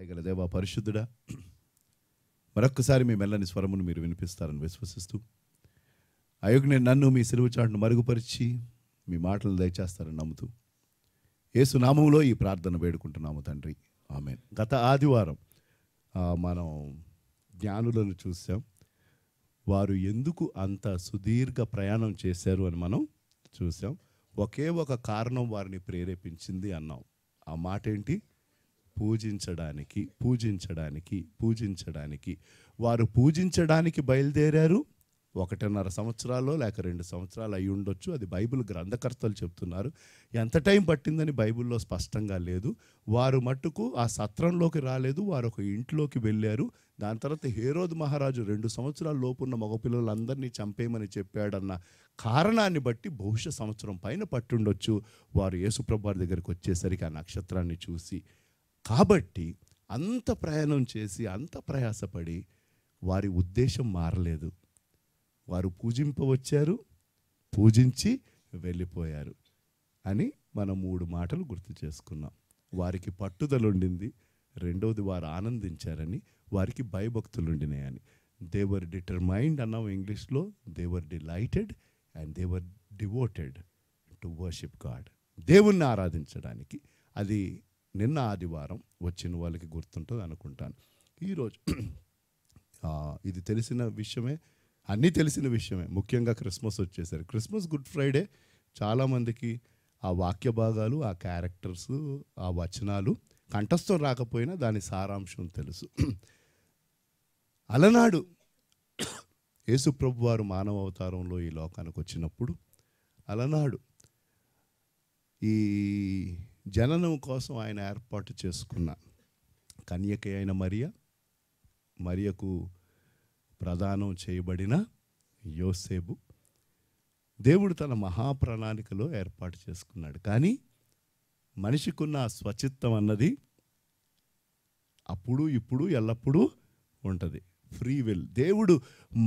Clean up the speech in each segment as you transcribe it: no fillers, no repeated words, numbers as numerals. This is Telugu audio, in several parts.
దయగల దేవా పరిశుద్ధుడా, మరొక్కసారి మీ మెల్లని స్వరమును మీరు వినిపిస్తారని విశ్వసిస్తూ అయోగ్య నన్ను మీ సిలువ చాటును మరుగుపరిచి మీ మాటలు దయచేస్తారని నమ్ముతూ యేసు నామములో ఈ ప్రార్థన వేడుకుంటున్నాము తండ్రి, ఆమేన్. గత ఆదివారం మనం జ్ఞానులను చూసాం. వారు ఎందుకు అంత సుదీర్ఘ ప్రయాణం చేశారు అని మనం చూసాం. ఒకే ఒక కారణం వారిని ప్రేరేపించింది అన్నాం. ఆ మాట ఏంటి? పూజించడానికి. వారు పూజించడానికి బయలుదేరారు. 1.5 సంవత్సరాలు లేక 2 సంవత్సరాలు అయి ఉండొచ్చు. అది బైబిల్ గ్రంథకర్తలు చెప్తున్నారు. ఎంత టైం పట్టిందని బైబిల్లో స్పష్టంగా లేదు. వారు మట్టుకు ఆ సత్రంలోకి రాలేదు, వారు ఒక ఇంట్లోకి వెళ్ళారు. దాని తర్వాత హేరోదు మహారాజు 2 సంవత్సరాల లోపున్న మగపిల్లలందరినీ చంపేయమని చెప్పాడన్న కారణాన్ని బట్టి బహుశా సంవత్సరం పైన పట్టుండొచ్చు వారు యేసుప్రభు వారి దగ్గరికి వచ్చేసరికి ఆ నక్షత్రాన్ని చూసి. కాబట్టి అంత ప్రయాణం చేసి అంత ప్రయాసపడి వారి ఉద్దేశం మారలేదు. వారు పూజింపవచ్చారు, పూజించి వెళ్ళిపోయారు అని మనం 3 మాటలు గుర్తు చేసుకున్నాం. వారికి పట్టుదల ఉండింది, రెండవది వారు ఆనందించారని, వారికి భయభక్తులు ఉండినాయని. దే వర్ డిటర్మైన్డ్ అన్నాం ఇంగ్లీష్లో. They were delighted and they were devoted to worship God. దేవుణ్ణి ఆరాధించడానికి. అది నిన్న ఆదివారం వచ్చిన వాళ్ళకి గుర్తుంటుంది అనుకుంటాను. ఈరోజు ఇది తెలిసిన విషయమే, అన్నీ తెలిసిన విషయమే. ముఖ్యంగా క్రిస్మస్ వచ్చేసరి, క్రిస్మస్, గుడ్ ఫ్రైడే చాలామందికి ఆ వాక్య భాగాలు, ఆ క్యారెక్టర్స్, ఆ వచనాలు కంఠస్థం రాకపోయినా దాని సారాంశం తెలుసు. అలనాడు యేసుప్రభు వారు మానవ అవతారంలో ఈ లోకానికి వచ్చినప్పుడు, అలనాడు ఈ జననం కోసం ఆయన ఏర్పాటు చేసుకున్న కన్యక అయిన మరియకు ప్రదానం చేయబడిన యోసేపు, దేవుడు తన మహాప్రణాళికలో ఏర్పాటు చేసుకున్నాడు. కానీ మనిషికున్న స్వచిత్తం అన్నది అప్పుడు ఇప్పుడు ఎల్లప్పుడూ ఉంటుంది. Free will. దేవుడు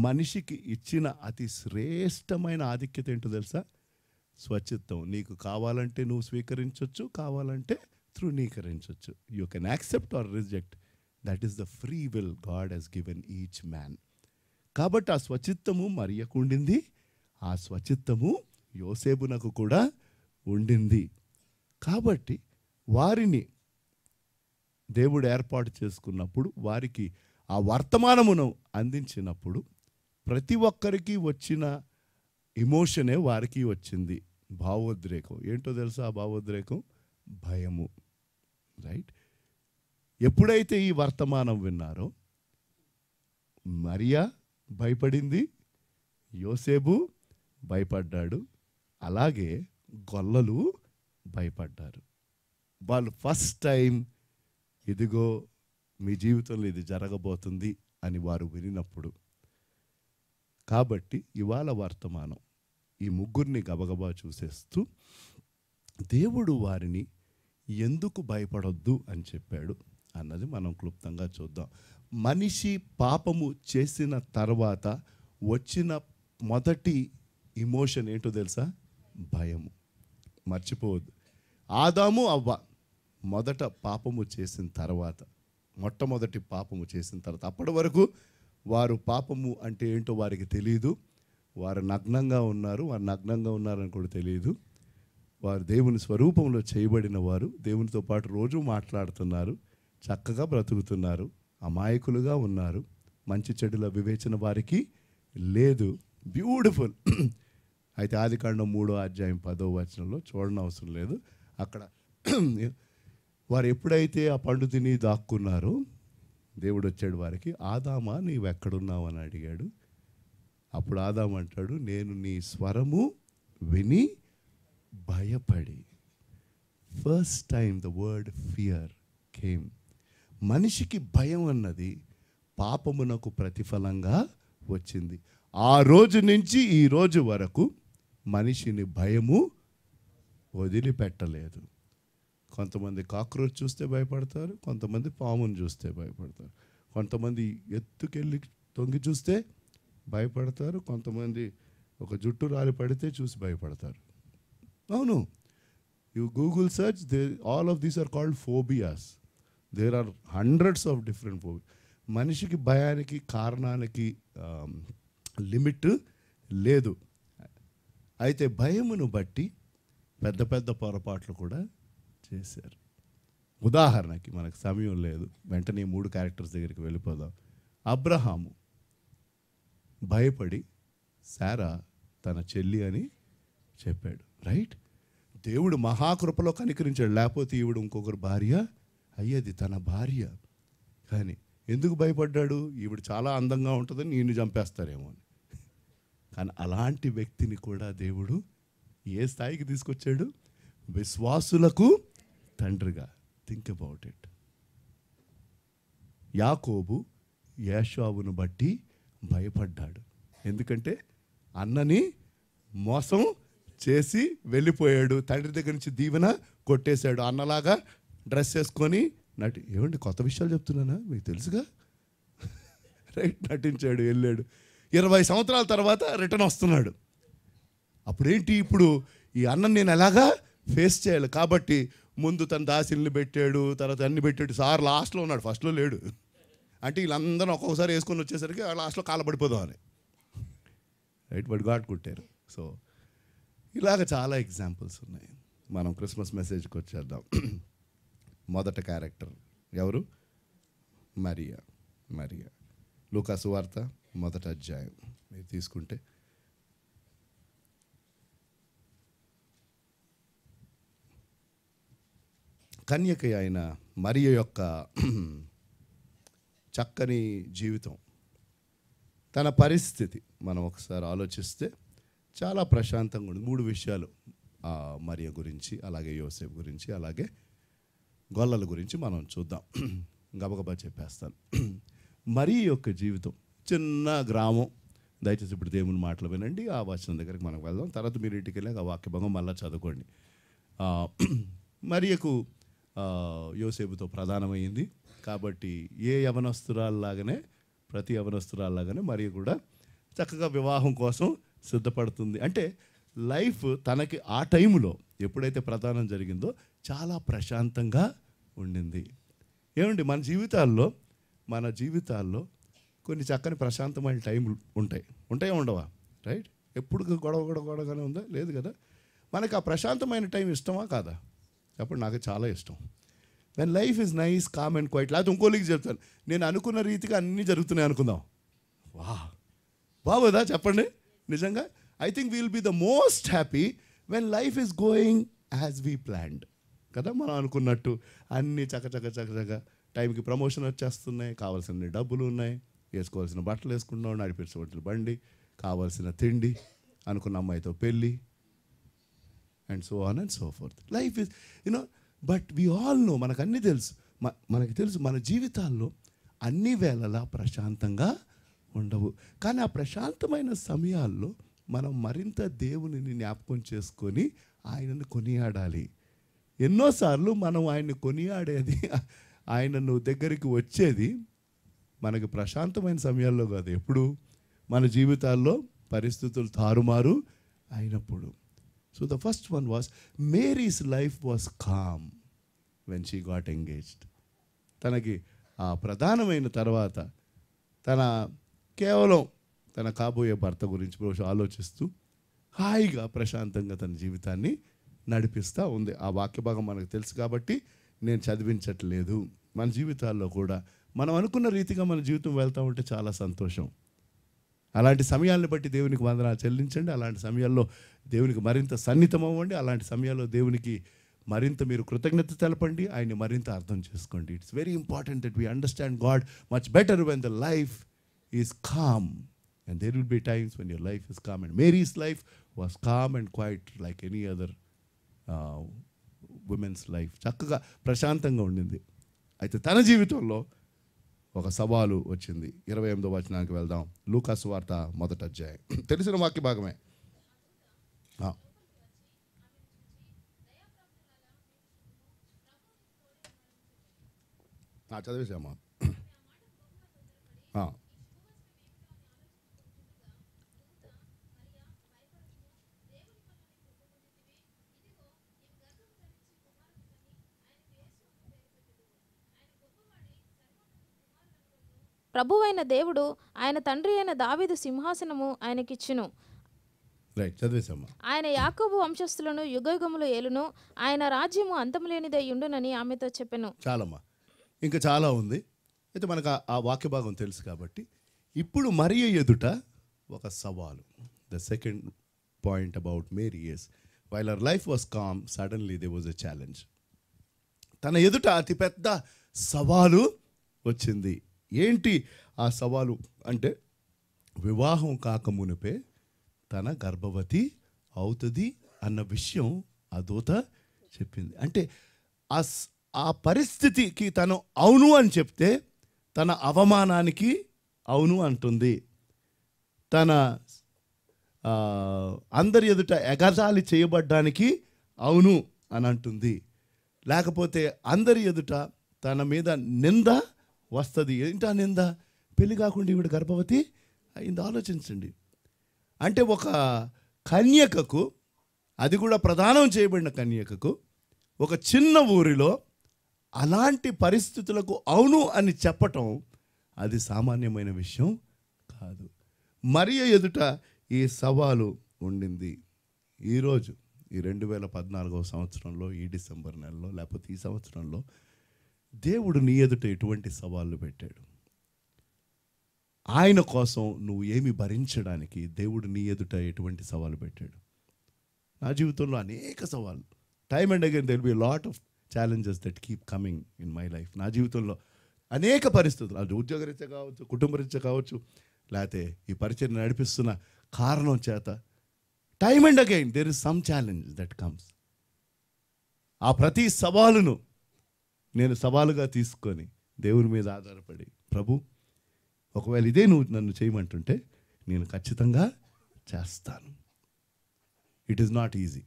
మనిషికి ఇచ్చిన అతి శ్రేష్టమైన ఆధిక్యత ఏంటో తెలుసా? స్వచిత్తం. నీకు కావాలంటే నువ్వు స్వీకరించవచ్చు, కావాలంటే తృణీకరించవచ్చు. You can accept or reject. That is the free will God has given each man. కాబట్టి ఆ స్వచిత్తము మరియకు ఉండింది, ఆ స్వచిత్తము యోసేపునకు కూడా ఉండింది. కాబట్టి వారిని దేవుడు ఏర్పాటు చేసుకున్నప్పుడు, వారికి ఆ వర్తమానమును అందించినప్పుడు ప్రతి ఒక్కరికి వచ్చిన ఇమోషనే వారికి వచ్చింది. భావోద్రేకం. ఏంటో తెలుసా ఆ భావోద్రేకం? భయము. రైట్? ఎప్పుడైతే ఈ వర్తమానం విన్నారో మరియా భయపడింది, యోసేపు భయపడ్డాడు, అలాగే గొల్లలు భయపడ్డారు. వాళ్ళు ఫస్ట్ టైం ఇదిగో మీ జీవితంలో ఇది జరగబోతుంది అని వారు వినినప్పుడు. కాబట్టి ఇవాళ వర్తమానం ఈ ముగ్గురిని గబగబా చూసేస్తూ దేవుడు వారిని ఎందుకు భయపడొద్దు అని చెప్పాడు అన్నది మనం క్లుప్తంగా చూద్దాం. మనిషి పాపము చేసిన తర్వాత వచ్చిన మొదటి ఇమోషన్ ఏంటో తెలుసా? భయము. మర్చిపోవద్దు. ఆదాము అవ్వ మొదట పాపము చేసిన తర్వాత, మొట్టమొదటి పాపము చేసిన తర్వాత, అప్పటి వరకు వారు పాపము అంటే ఏంటో వారికి తెలియదు. వారు నగ్నంగా ఉన్నారని కూడా తెలియదు. వారు దేవుని స్వరూపంలో చేయబడిన వారు, దేవునితో పాటు రోజు మాట్లాడుతున్నారు, చక్కగా బ్రతుకుతున్నారు, అమాయకులుగా ఉన్నారు. మంచి చెడుల వివేచన వారికి లేదు. బ్యూటిఫుల్. అయితే ఆదికాండం 3వ అధ్యాయం 10వ వచనంలో చూడనవసరం లేదు. అక్కడ వారు ఎప్పుడైతే ఆ పండు తిని దాక్కున్నారో దేవుడు వచ్చాడు వారికి. ఆదామా నీవెక్కడున్నావు అని అడిగాడు. అప్పుడు ఆదాము అంటాడు, నేను నీ స్వరము విని భయపడి. First time the word fear came. మనిషికి భయం అన్నది పాపమునకు ప్రతిఫలంగా వచ్చింది. ఆ రోజు నుంచి ఈ రోజు వరకు మనిషిని భయము వదిలిపెట్టలేదు. కొంతమంది కాక్రోచ్ చూస్తే భయపడతారు, కొంతమంది పామును చూస్తే భయపడతారు, కొంతమంది ఎత్తుకెళ్ళి తొంగి చూస్తే భయపడతారు, కొంతమంది ఒక జుట్టు రాలి పడితే చూసి భయపడతారు. అవును, you Google search, all of these are called phobias. There are hundreds of different phobia. మనిషికి భయానికి కారణానికి లిమిట్ లేదు. అయితే భయమును బట్టి పెద్ద పెద్ద పొరపాట్లు కూడా చేశారు. ఉదాహరణకి మనకు సమయం లేదు, వెంటనే 3 క్యారెక్టర్స్ దగ్గరికి వెళ్ళిపోదాం. అబ్రహాము భయపడి శారా తన చెల్లి అని చెప్పాడు, రైట్? దేవుడు మహాకృపలో కనికరించాడు, లేకపోతే ఈవిడ ఇంకొకరు భార్య అయ్యేది, తన భార్య. కానీ ఎందుకు భయపడ్డాడు? ఈవిడ చాలా అందంగా ఉంటుందని నిన్ను చంపేస్తారేమో అని. కానీ అలాంటి వ్యక్తిని కూడా దేవుడు ఏ స్థాయికి తీసుకొచ్చాడు? విశ్వాసులకు తండ్రిగా. Think about it. యాకోబు ఏశావును బట్టి భయపడ్డాడు, ఎందుకంటే అన్నని మోసం చేసి వెళ్ళిపోయాడు, తండ్రి దగ్గర నుంచి దీవెన కొట్టేశాడు. అన్నలాగా డ్రెస్ వేసుకొని ఏమండి కొత్త విషయాలు చెప్తున్నానా, మీకు తెలుసుగా, రైట్? నటించాడు, వెళ్ళాడు. 20 సంవత్సరాల తర్వాత రిటర్న్ వస్తున్నాడు. అప్పుడేంటి, ఇప్పుడు ఈ అన్నం నేను ఎలాగా ఫేస్ చేయాలి కాబట్టి ముందు తన దాసిల్ని పెట్టాడు, తర్వాత అన్ని పెట్టాడు. సార్ లాస్ట్లో ఉన్నాడు, ఫస్ట్లో లేడు. అంటే వీళ్ళందరూ ఒక్కొక్కసారి వేసుకొని వచ్చేసరికి లాస్ట్లో కాలపడిపోదాం అని, రైట్? బట్ గాడ్ కుట్టారు. సో ఇలాగ చాలా ఎగ్జాంపుల్స్ ఉన్నాయి. మనం క్రిస్మస్ మెసేజ్కి వచ్చేద్దాం. మొదట క్యారెక్టర్ ఎవరు? మరియా. మరియా లూకా సువార్త 1వ అధ్యాయం మీరు తీసుకుంటే కన్యక అయిన మరియ యొక్క చక్కని జీవితం, తన పరిస్థితి మనం ఒకసారి ఆలోచిస్తే చాలా ప్రశాంతంగా ఉంది. 3 విషయాలు మరియ గురించి, అలాగే యోసేపు గురించి, అలాగే గొల్లల గురించి మనం చూద్దాం. గబగబా చెప్పేస్తాను. మరియ యొక్క జీవితం, చిన్న గ్రామం. దయచేసి ఇప్పుడు దేవుని మాటలు వినండి, ఆ వచనం దగ్గరికి మనం వెళ్దాం. తర్వాత మీరు ఇంటికి వెళ్ళాక ఆ వాక్య భాగం మళ్ళీ చదువుకోండి. మరియకు యోసేపుతో ప్రధానమైంది కాబట్టి ఏ యవనస్తురాల్లాగానే, ప్రతి యవనస్తురాల్లాగానే మరియ కూడా చక్కగా వివాహం కోసం సిద్ధపడుతుంది. అంటే లైఫ్ తనకి ఆ టైంలో ఎప్పుడైతే ప్రధానం జరిగిందో చాలా ప్రశాంతంగా ఉండింది. ఏమండి, మన జీవితాల్లో కొన్ని చక్కని ప్రశాంతమైన టైంలు ఉంటాయా ఉండవా? రైట్? ఎప్పుడు గొడవగానే ఉందా? లేదు కదా. మనకి ఆ ప్రశాంతమైన టైం ఇష్టమా కాదా? అప్పుడు నాకు చాలా ఇష్టం. When life is nice, calm and quiet. లేకపోతే ఇంకోలికి చెప్తాను, నేను అనుకున్న రీతిగా అన్నీ జరుగుతున్నాయి అనుకుందాం. బాగోదా చెప్పండి? నిజంగా I think will be the most happy when life is going as we planned కదా. మనం అనుకున్నట్టు అన్నీ చక్క టైంకి ప్రమోషన్ వచ్చేస్తున్నాయి, కావాల్సిన డబ్బులు ఉన్నాయి, వేసుకోవాల్సిన బట్టలు వేసుకుంటున్నాం, నడిపించవలసిన బండి, కావాల్సిన తిండి, అనుకున్న అమ్మాయితో పెళ్ళి, and so on and so forth. Life is but we all know, మనకు తెలుసు మన జీవితాల్లో అన్ని వేళలా ప్రశాంతంగా ఉండవు. కానీ ఆ ప్రశాంతమైన సమయాల్లో మనం మరింత దేవునిని జ్ఞాపకం చేసుకొని ఆయనను కొనియాడాలి. ఎన్నోసార్లు మనం ఆయన్ని కొనియాడేది, ఆయనను దగ్గరికి వచ్చేది మనకి ప్రశాంతమైన సమయాల్లో కాదు, ఎప్పుడు మన జీవితాల్లో పరిస్థితులు తారుమారు అయినప్పుడు. So the first one was Mary's life was calm when she got engaged. తనకి ఆ ప్రధానమైన తర్వాత కేవలం తన కాబోయే భర్త గురించి ఆలోచిస్తూ హాయిగా ప్రశాంతంగా తన జీవితాన్ని నడిపిస్తూ ఉంది. ఆ వాక్య భాగం మనకు తెలుసు కాబట్టి నేను చదివించట్లేదు. మన జీవితాల్లో కూడా మనం అనుకున్న రీతిగా మన జీవితం వెళ్తూ ఉంటే చాలా సంతోషం. అలాంటి సమయాలను బట్టి దేవునికి వందనాలు చెల్లించండి. అలాంటి సమయాల్లో దేవునికి మరింత సన్నిహితం అవ్వండి. అలాంటి సమయాల్లో దేవునికి మరింత మీరు కృతజ్ఞత తెలపండి, ఆయన్ని మరింత అర్థం చేసుకోండి. It's very important that we understand God much better when the life is calm. And there will be times when your life is calm. And Mary's life was calm and quiet like any other women's life. చక్కగా ప్రశాంతంగా ఉండింది. అయితే తన జీవితంలో ఒక సవాలు వచ్చింది. 28వ వచనానికి వెళ్దాం. లూకా సువార్త 1వ అధ్యాయం. తెలిసిన వాక్య భాగమే. చదివేసామా? ప్రభువైన దేవుడు ఆయన తండ్రి అయిన దావీదు సింహాసనము ఆయనకిచ్చును. రైట్, చదివేసమ్మా. ఆయన యాకోబు వంశస్థులను యుగయుగములు ఏలును, ఆయన రాజ్యము అంతములేనిదై ఉండునని ఆమెతో చెప్పెను. చాలమ్మా, ఇంకా చాలా ఉంది. అయితే మనకు ఆ వాక్య భాగం తెలుసు కాబట్టి ఇప్పుడు మరియ ఎదుట ఒక సవాలు. The second point about Mary is while her life was calm, suddenly there was a challenge. తన ఎదుట అతిపెద్ద సవాలు వచ్చింది. ఏంటి ఆ సవాలు అంటే, వివాహం కాకమునిపే తన గర్భవతి అవుతుంది అన్న విషయం ఆ దూత చెప్పింది. అంటే ఆ పరిస్థితికి తను అవును అని చెప్తే తన అవమానానికి అవును అంటుంది, తన అందరి ఎదుట ఎగతాళి చేయబడ్డానికి అవును అని అంటుంది, లేకపోతే అందరి ఎదుట తన మీద నింద వస్తుంది. ఏంటా నింద? పెళ్లి కాకుండా ఈవిడ గర్భవతి అయింది. ఆలోచించండి. అంటే ఒక కన్యకకు, అది కూడా ప్రదానం చేయబడిన కన్యకకు, ఒక చిన్న ఊరిలో అలాంటి పరిస్థితులకు అవును అని చెప్పటం అది సామాన్యమైన విషయం కాదు. మరియ ఎదుట ఈ సవాలు ఉండింది. ఈరోజు ఈ 2014వ సంవత్సరంలో, ఈ డిసెంబర్ నెలలో, లేకపోతే ఈ సంవత్సరంలో దేవుడు నీ ఎదుట ఎటువంటి సవాళ్ళు పెట్టాడు? ఆయన కోసం నువ్వు ఏమి భరించడానికి దేవుడు నీ ఎదుట ఎటువంటి సవాలు పెట్టాడు? నా జీవితంలో అనేక సవాళ్ళు, time and again there will be lot of challenges that keep coming in my life. నా జీవితంలో అనేక పరిస్థితులు, అది ఉద్యోగరీత్యా కావచ్చు, కుటుంబరీత్యా కావచ్చు, లేకపోతే ఈ పరిచయం నడిపిస్తున్న కారణం చేత, time and again there is some challenge that comes. ఆ ప్రతి సవాలును నేను సవాలుగా తీసుకొని దేవుని మీద ఆధారపడి, ప్రభు ఒకవేళ ఇదే నువ్వు నన్ను చేయమంటుంటే నేను ఖచ్చితంగా చేస్తాను. ఇట్ ఈస్ నాట్ ఈజీ,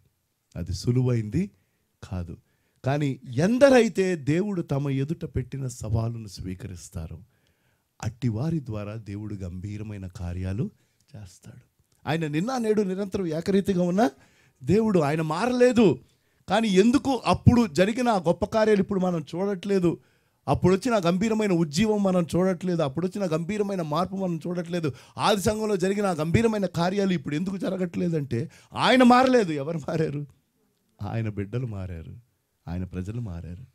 అది సులువైంది కాదు. కానీ ఎందరైతే దేవుడు తమ ఎదుట పెట్టిన సవాలును స్వీకరిస్తారో అట్టి వారి ద్వారా దేవుడు గంభీరమైన కార్యాలు చేస్తాడు. ఆయన నిన్న నేడు నిరంతరం ఏకరీతిగా ఉన్న దేవుడు, ఆయన మారలేదు. కానీ ఎందుకు అప్పుడు జరిగిన గొప్ప కార్యాలు ఇప్పుడు మనం చూడట్లేదు? అప్పుడు వచ్చిన గంభీరమైన ఉజ్జీవం మనం చూడట్లేదు, అప్పుడు వచ్చిన గంభీరమైన మార్పు మనం చూడట్లేదు. ఆది సంఘంలో జరిగిన గంభీరమైన కార్యాలు ఇప్పుడు ఎందుకు జరగట్లేదంటే ఆయన మారలేదు. ఎవరు మారారు? ఆయన బిడ్డలు మారారు, ఆయన ప్రజలు మారారు.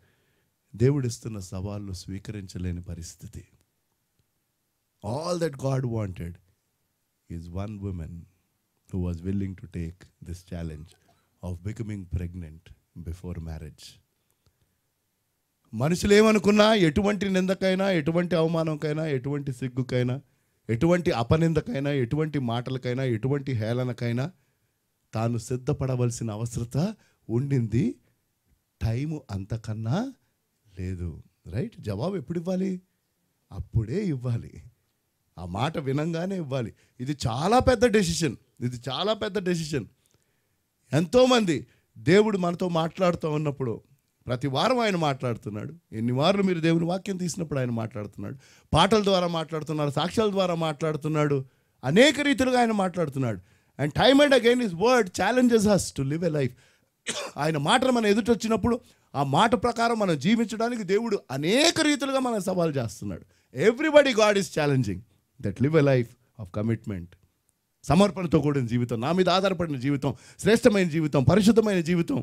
దేవుడు ఇస్తున్న సవాళ్ళు స్వీకరించలేని పరిస్థితి. All that God wanted is one women who was willing to take this challenge of becoming pregnant before marriage. మనుషులు ఏమనుకున్నా, ఎటువంటి నిందకైనా, ఎటువంటి అవమానంకైనా, ఎటువంటి సిగ్గుకైనా, ఎటువంటి అపనిందకైనా, ఎటువంటి మాటలకైనా, ఎటువంటి హేళనకైనా తాను సిద్ధపడవలసిన అవసరత ఉండింది. టైము అంతకన్నా లేదు. రైట్? జవాబు ఎప్పుడు ఇవ్వాలి? అప్పుడే ఇవ్వాలి. ఆ మాట వినంగానే ఇవ్వాలి. ఇది చాలా పెద్ద డెసిషన్, ఇది చాలా పెద్ద డెసిషన్. ఎంతోమంది దేవుడు మనతో మాట్లాడుతూ ఉన్నప్పుడు, ప్రతి వారం ఆయన మాట్లాడుతున్నాడు. ఎన్ని వారాలు మీరు దేవుని వాక్యం తీసినప్పుడు ఆయన మాట్లాడుతున్నాడు, పాటల ద్వారా మాట్లాడుతున్నాడు, సాక్ష్యాల ద్వారా మాట్లాడుతున్నాడు, అనేక రీతిలుగా ఆయన మాట్లాడుతున్నాడు. And time and again his word challenges us to live a life. ఆయన మాటలు మన ఎదుట వచ్చినప్పుడు ఆ మాట ప్రకారం మనం జీవించడానికి దేవుడు అనేక రీతిలుగా మనం సవాల్ చేస్తున్నాడు. Everybody God is challenging that live a life of commitment. సమర్పణతో కూడిన జీవితం, నా మీద ఆధారపడిన జీవితం, శ్రేష్టమైన జీవితం, పరిశుద్ధమైన జీవితం,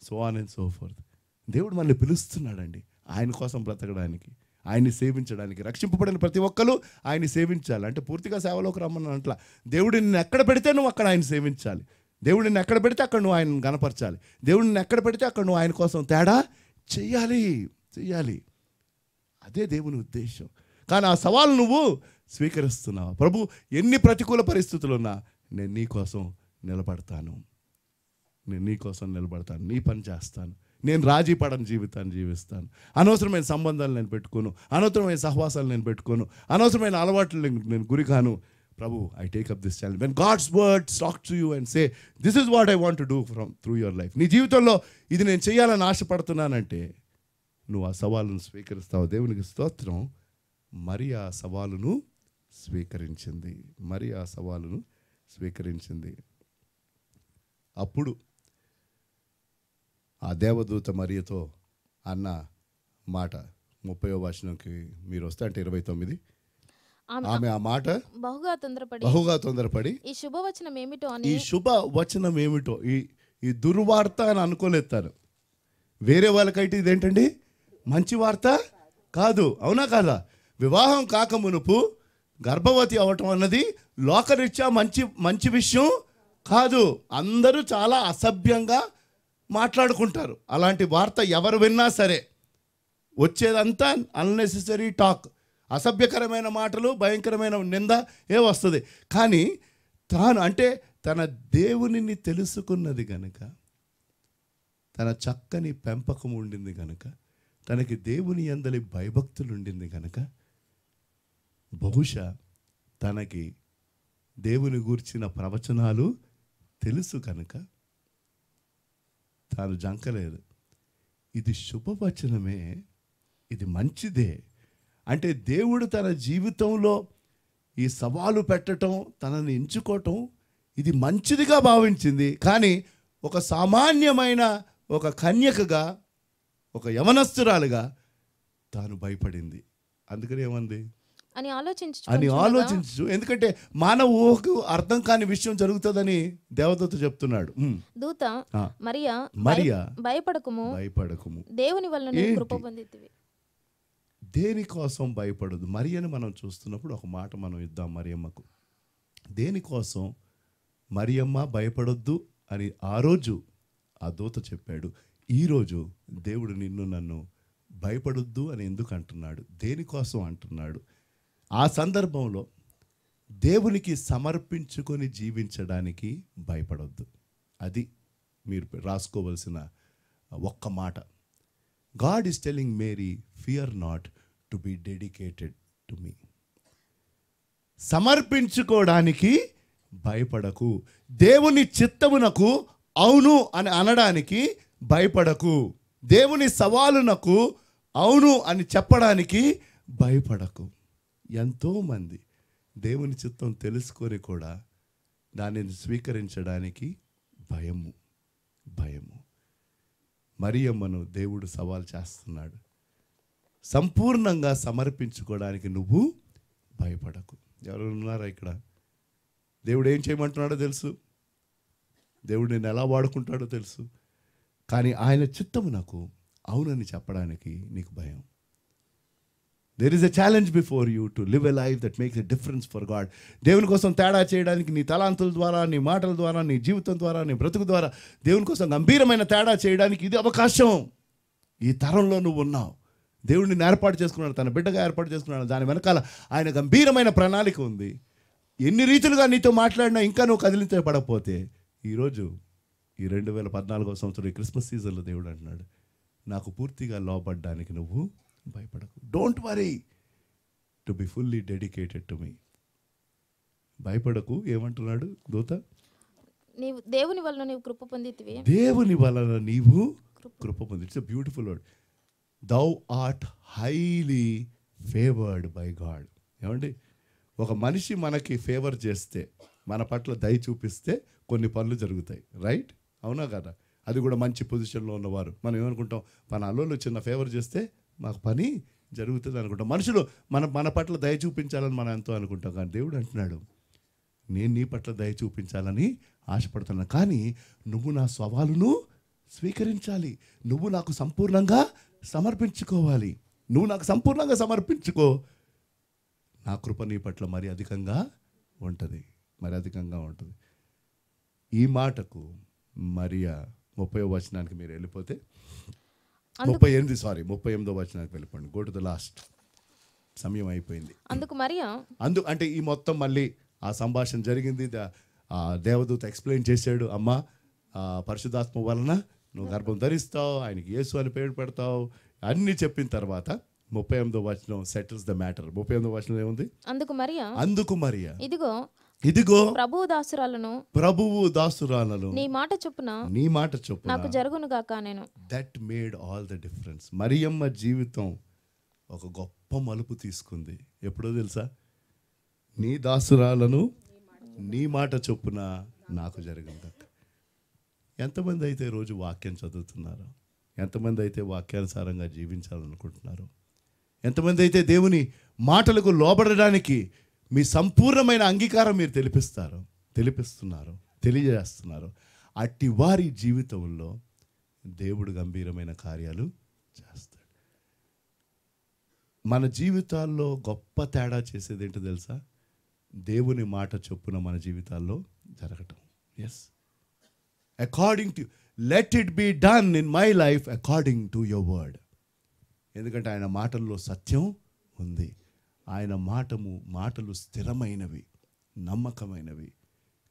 so on and so fourth. దేవుడు మనల్ని పిలుస్తున్నాడండి ఆయన కోసం బ్రతకడానికి, ఆయన్ని సేవించడానికి. రక్షింపబడిన ప్రతి ఒక్కరు ఆయన్ని సేవించాలి. అంటే పూర్తిగా సేవలోకి రమ్మని అట్లా. దేవుడు నిన్ను ఎక్కడ పెడితే నువ్వు అక్కడ ఆయన సేవించాలి. దేవుడు నిన్ను ఎక్కడ పెడితే అక్కడ నువ్వు ఆయన గనపరచాలి. దేవుడు నిన్ను ఎక్కడ పెడితే అక్కడ నువ్వు ఆయన కోసం తేడా చెయ్యాలి. అదే దేవుని ఉద్దేశం. కానీ ఆ సవాలు నువ్వు స్వీకరిస్తున్నావు. ప్రభు, ఎన్ని ప్రతికూల పరిస్థితులు ఉన్నా నేను నీ కోసం నిలబడతాను, నీ పని చేస్తాను, నేను రాజీ పడని జీవితాన్ని జీవిస్తాను. అనవసరమైన సంబంధాలు నేను పెట్టుకోను, అనవసరమైన సహవాసాలు నేను పెట్టుకోను, అనవసరమైన అలవాట్లు నేను గురికాను. ప్రభు, I take up this challenge. When God's word talks to you and say this is what I want to do through your life. నీ జీవితంలో ఇది నేను చేయాలని ఆశపడుతున్నానంటే నువ్వు ఆ సవాలును స్వీకరిస్తావు. దేవునికి స్తోత్రం. మరి ఆ సవాలును స్వీకరించింది. అప్పుడు ఆ దేవదూత మరియతో అన్న మాట 30వ వచనంకి మీరు వస్తే అంటే 29. ఆమె ఆమె ఆ మాట బహుగా తొందరపడి ఈ శుభవచనం ఏమిటో ఈ అని శుభ వచనం ఏమిటో, ఈ దుర్వార్త అని అనుకోలేదు తను. వేరే వాళ్ళకైతే ఇదేంటండి మంచి వార్త కాదు, అవునా కాదా? వివాహం కాక మునుపు గర్భవతి అవటం అన్నది లోకరీత్యా మంచి విషయం కాదు. అందరూ చాలా అసభ్యంగా మాట్లాడుకుంటారు. అలాంటి వార్త ఎవరు విన్నా సరే వచ్చేదంతా అన్నెసెసరీ టాక్, అసభ్యకరమైన మాటలు, భయంకరమైన నింద వస్తుంది. కానీ తాను అంటే తన దేవునిని తెలుసుకున్నది గనుక, తన చక్కని పెంపకం ఉండింది గనుక, తనకి దేవుని యందలి భయభక్తులు ఉండింది గనుక, బహుశా తనకి దేవుని గూర్చిన ప్రవచనాలు తెలుసు కనుక తాను జంకలేదు. ఇది శుభవచనమే, ఇది మంచిదే అంటే దేవుడు తన జీవితంలో ఈ సవాలు పెట్టడం, తనని ఎంచుకోవటం ఇది మంచిదిగా భావించింది. కానీ ఒక సామాన్యమైన ఒక కన్యకగా, ఒక యవనస్తురాలుగా తాను భయపడింది. అందుకని ఏమంది అని ఆలోచించు. ఎందుకంటే మానవ ఊహకు అర్థం కాని విషయం జరుగుతుందని దేవదూత చెప్తున్నాడు. దూత మరియా భయపడకుము, దేవుని వలన కృప పొందితివి. దేనికోసం భయపడదు మరియని మనం చూస్తున్నప్పుడు ఒక మాట మనం ఇద్దాం మరియమ్మకు. దేనికోసం మరియమ్మ భయపడొద్దు అని ఆ రోజు ఆ దూత చెప్పాడు. ఈరోజు దేవుడు నిన్ను నన్ను భయపడొద్దు అని ఎందుకు అంటున్నాడు, దేనికోసం అంటున్నాడు? ఆ సందర్భంలో దేవునికి సమర్పించుకొని జీవించడానికి భయపడొద్దు. అది మీరు రాసుకోవలసిన ఒక్క మాట. God is telling Mary, fear not to be dedicated to me. సమర్పించుకోవడానికి భయపడకు. దేవుని చిత్తమునకు అవును అని అనడానికి భయపడకు. దేవుని సవాలునకు అవును అని చెప్పడానికి భయపడకు. ఎంతోమంది దేవుని చిత్తం తెలుసుకొని కూడా దానిని స్వీకరించడానికి భయము. మరియమ్మను దేవుడు సవాల్ చేస్తున్నాడు. సంపూర్ణంగా సమర్పించుకోవడానికి నువ్వు భయపడకు. ఎవరు ఉన్నారా ఇక్కడ? దేవుడు ఏం చేయమంటున్నాడో తెలుసు, దేవుడు నేను ఎలా వాడుకుంటాడో తెలుసు. కానీ ఆయన చిత్తము నాకు అవునని చెప్పడానికి నీకు భయం. There is a challenge before you to live a life that makes a difference for God. దేవుని కోసం తేడా చేయడానికి నీ తలాంతుల ద్వారా, నీ మాటల ద్వారా, నీ జీవితం ద్వారా, నీ బ్రతుకు ద్వారా దేవుని కోసం గంభీరమైన తేడా చేయడానికి ఇది అవకాశం. ఈ తరంలో నువ్వు ఉన్నావు. దేవుడిని ఏర్పాటు చేసుకున్నాడు, తన బిడ్డగా ఏర్పాటు చేసుకున్నాడు. దాని వెనకాల ఆయన గంభీరమైన ప్రణాళిక ఉంది. ఎన్ని రీతులుగా నీతో మాట్లాడినా ఇంకా నువ్వు కదిలించబడకపోతే ఈరోజు ఈ 2014వ సంవత్సరం ఈ క్రిస్మస్ సీజన్లో దేవుడు అంటున్నాడు, నాకు పూర్తిగా లోబడ్డానికి నువ్వు భయపడకు. Don't worry to be fully dedicated to me. భయపడకు. ఏమంటున్నాడు దూత? నీవు దేవుని వలన నీవు కృప పొందితివి. దేవుని వలన నీవు కృప పొంది. It's a beautiful word. దౌ art highly favoured by God. ఏమండి, ఒక మనిషి మనకి ఫేవర్ చేస్తే, మన పట్ల దయ చూపిస్తే కొన్ని పనులు జరుగుతాయి. రైట్? అవునా కదా? అది కూడా మంచి పొజిషన్లో ఉన్నవారు మనం ఏమనుకుంటాం, మన అల్లుళ్ళు చిన్న ఫేవర్ చేస్తే మాకు పని జరుగుతుంది అనుకుంటాం. మనుషులు మన పట్ల దయ చూపించాలని మనం ఎంతో అనుకుంటాం. కానీ దేవుడు అంటున్నాడు, నేను నీ పట్ల దయ చూపించాలని ఆశపడుతున్నాను, కానీ నువ్వు నా సవాలును స్వీకరించాలి. నువ్వు నాకు సంపూర్ణంగా సమర్పించుకోవాలి. నువ్వు నాకు సంపూర్ణంగా సమర్పించుకో. నా కృప నీ పట్ల మరి అధికంగా ఉంటుంది. ఈ మాటకు మరియా 30వ వచనానికి మీరు వెళ్ళిపోతే 38వ వచనానికి వెళ్ళిపోండి. Go to the last. సమయం అయిపోయింది. అంటే ఈ మొత్తం మళ్ళీ ఆ సంభాషణ జరిగింది. దేవదూత ఎక్స్ప్లెయిన్ చేశాడు, అమ్మా పరిశుద్ధాత్మ వలన నువ్వు గర్భం ధరిస్తావు, ఆయనకి యేసు అని పేరు పెడతావు, అన్నీ చెప్పిన తర్వాత 38వ వచనం సెటిల్స్ ద మ్యాటర్. 38వ వచనం ఏముంది? అందుకు మరియా ఇదిగో ప్రభువు దాసురాలను నీ మాట చొప్పున నాకు జరుగును గాక నేను. That made all the difference. Mariyamma జీవితం ఒక గొప్ప మలుపు తీసుకుంది. ఎప్పుడో తెలుసా? నీ దాసురాలను నీ మాట చొప్పున నాకు జరుగును గాక. ఎంతమంది అయితే రోజు వాక్యం చదువుతున్నారో, ఎంతమంది అయితే వాక్యానుసారంగా జీవించాలనుకుంటున్నారో, ఎంతమంది అయితే దేవుని మాటలకు లోబడడానికి మీ సంపూర్ణమైన అంగీకారం మీరు తెలిపిస్తున్నారు, తెలియజేస్తున్నారు, అట్టి వారి జీవితంలో దేవుడు గంభీరమైన కార్యాలు చేస్తాడు. మన జీవితాల్లో గొప్ప తేడా చేసేది ఏంటో తెలుసా? దేవుని మాట చొప్పున మన జీవితాల్లో జరగటం. Yes, according to, let it be done in my life according to your word. ఎందుకంటే ఆయన మాటల్లో సత్యం ఉంది. ఆయన మాటలు స్థిరమైనవి, నమ్మకమైనవి.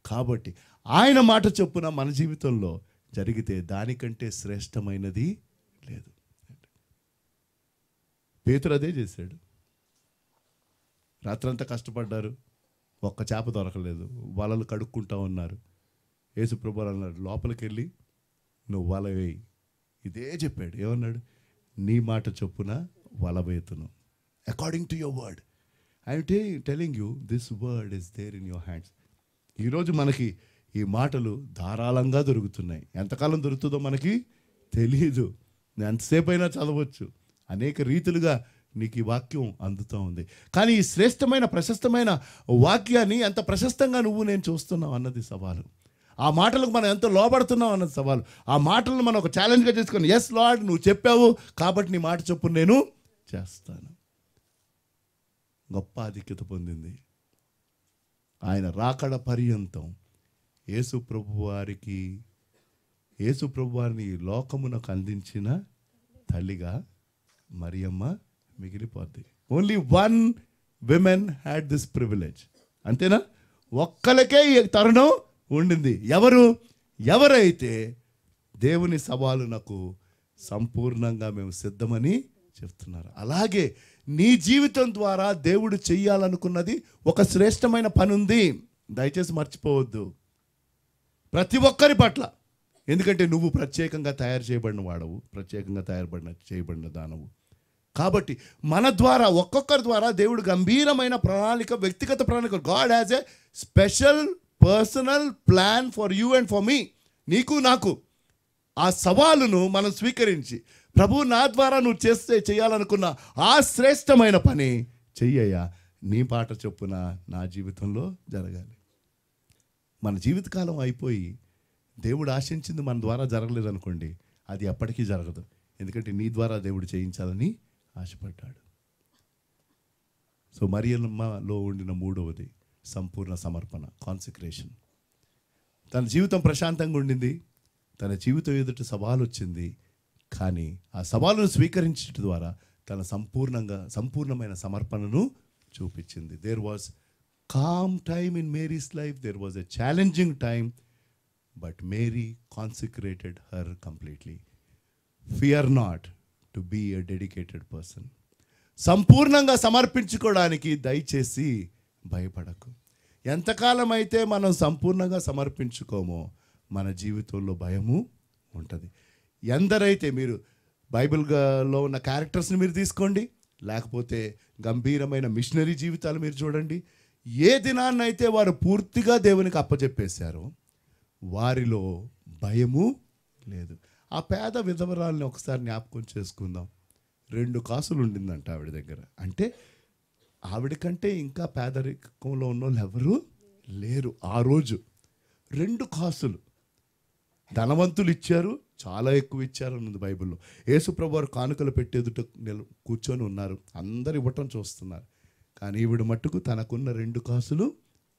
కాబట్టి ఆయన మాట చొప్పున మన జీవితంలో జరిగితే దానికంటే శ్రేష్టమైనది లేదు. పేతురు అదే చేశాడు. రాత్రంతా కష్టపడ్డారు, ఒక్క చేప దొరకలేదు, వలలు కడుక్కుంటా ఉన్నారు. యేసుప్రభు అన్నాడు, లోపలికి వెళ్ళి నువ్వు వల వేయి. ఇదే చెప్పాడు. ఏమన్నాడు? నీ మాట చొప్పున వల వేతును, according to your word. I'm telling you, this word is there in your hands. ఈరోజు మనకి ఈ మాటలు ధారాళంగా దొరుకుతున్నాయి. ఎంతకాలం దొరుకుతుందో మనకి తెలియదు. ఎంతసేపు అయినా చదవచ్చు. అనేక రీతులుగా నీకు ఈ వాక్యం అందుతూ ఉంది. కానీ ఈ శ్రేష్టమైన ప్రశస్తమైన వాక్యాన్ని ఎంత ప్రశస్తంగా నేను చూస్తున్నావు అన్నది సవాలు. ఆ మాటలకు మనం ఎంత లోబడుతున్నావు అన్నది సవాలు. ఆ మాటలను మనం ఒక ఛాలెంజ్గా చేసుకొని, ఎస్ లార్డ్, నువ్వు చెప్పావు కాబట్టి నీ మాట చొప్పున నేను చేస్తాను. గొప్ప ఆధిక్యత పొందింది. ఆయన రాకడ పర్యంతం యేసు ప్రభు వారిని లోకమునకు అందించిన తల్లిగా మరియమ్మ మిగిలిపోద్ది. Only one women had this privilege. అంతేనా? ఒక్కలకే ఈ తరుణం ఉండింది. ఎవరైతే దేవుని సవాలునకు సంపూర్ణంగా మేము సిద్ధమని చెప్తున్నారు. అలాగే నీ జీవితం ద్వారా దేవుడు చెయ్యాలనుకున్నది ఒక శ్రేష్టమైన పని ఉంది. దయచేసి మర్చిపోవద్దు ప్రతి ఒక్కరి పట్ల. ఎందుకంటే నువ్వు ప్రత్యేకంగా తయారు చేయబడిన వాడవు, ప్రత్యేకంగా చేయబడిన దానవు. కాబట్టి మన ద్వారా, ఒక్కొక్కరి ద్వారా దేవుడు గంభీరమైన ప్రణాళిక, వ్యక్తిగత ప్రణాళిక. God has a special personal plan for you and for me. నీకు నాకు ఆ సవాలును మనం స్వీకరించి, ప్రభు నా ద్వారా నువ్వు చేయాలనుకున్న ఆ శ్రేష్టమైన పని చెయ్యయ్యా, నీ పాట చొప్పున నా జీవితంలో జరగాలి. మన జీవితకాలం అయిపోయి దేవుడు ఆశించింది మన ద్వారా జరగలేదనుకోండి, అది ఎప్పటికీ జరగదు. ఎందుకంటే నీ ద్వారా దేవుడు చేయించాలని ఆశపడ్డాడు. సో మరియమ్మలో ఉండిన మూడవది సంపూర్ణ సమర్పణ, కాన్సిక్రేషన్. తన జీవితం ప్రశాంతంగా ఉండింది, తన జీవితం ఎదుట సవాలు వచ్చింది. కానీ ఆ సవాలును స్వీకరించడం ద్వారా తన సంపూర్ణమైన సమర్పణను చూపించింది. There was calm time in Mary's life. There was a challenging time, but Mary consecrated her completely. Fear not to be a dedicated person. సంపూర్ణంగా సమర్పించుకోవడానికి దయచేసి భయపడకు. ఎంతకాలం అయితే మనం సంపూర్ణంగా సమర్పించుకోమో మన జీవితంలో భయము ఉంటుంది. ఎందరైతే మీరు బైబిల్లో ఉన్న క్యారెక్టర్స్ని మీరు తీసుకోండి, లేకపోతే గంభీరమైన మిషనరీ జీవితాలు మీరు చూడండి. ఏ దినాన్నైతే వారు పూర్తిగా దేవునికి అప్పచెప్పేశారో వారిలో భయము లేదు. ఆ పేద విధవరాల్ని ఒకసారి జ్ఞాపకం చేసుకుందాం. 2 కాసులు ఉండిందంట ఆవిడ దగ్గర. అంటే ఆవిడకంటే ఇంకా పేదరికంలో ఉన్న వాళ్ళు ఎవరు లేరు ఆ రోజు. 2 కాసులు. ధనవంతులు ఇచ్చారు, చాలా ఎక్కువ ఇచ్చారు అన్నది బైబిల్లో. యేసుప్రభు వారు కానుకలు పెట్టేదుట కూర్చొని ఉన్నారు, అందరు ఇవ్వటం చూస్తున్నారు. కానీ ఈవిడ మట్టుకు తనకున్న 2 కాసులు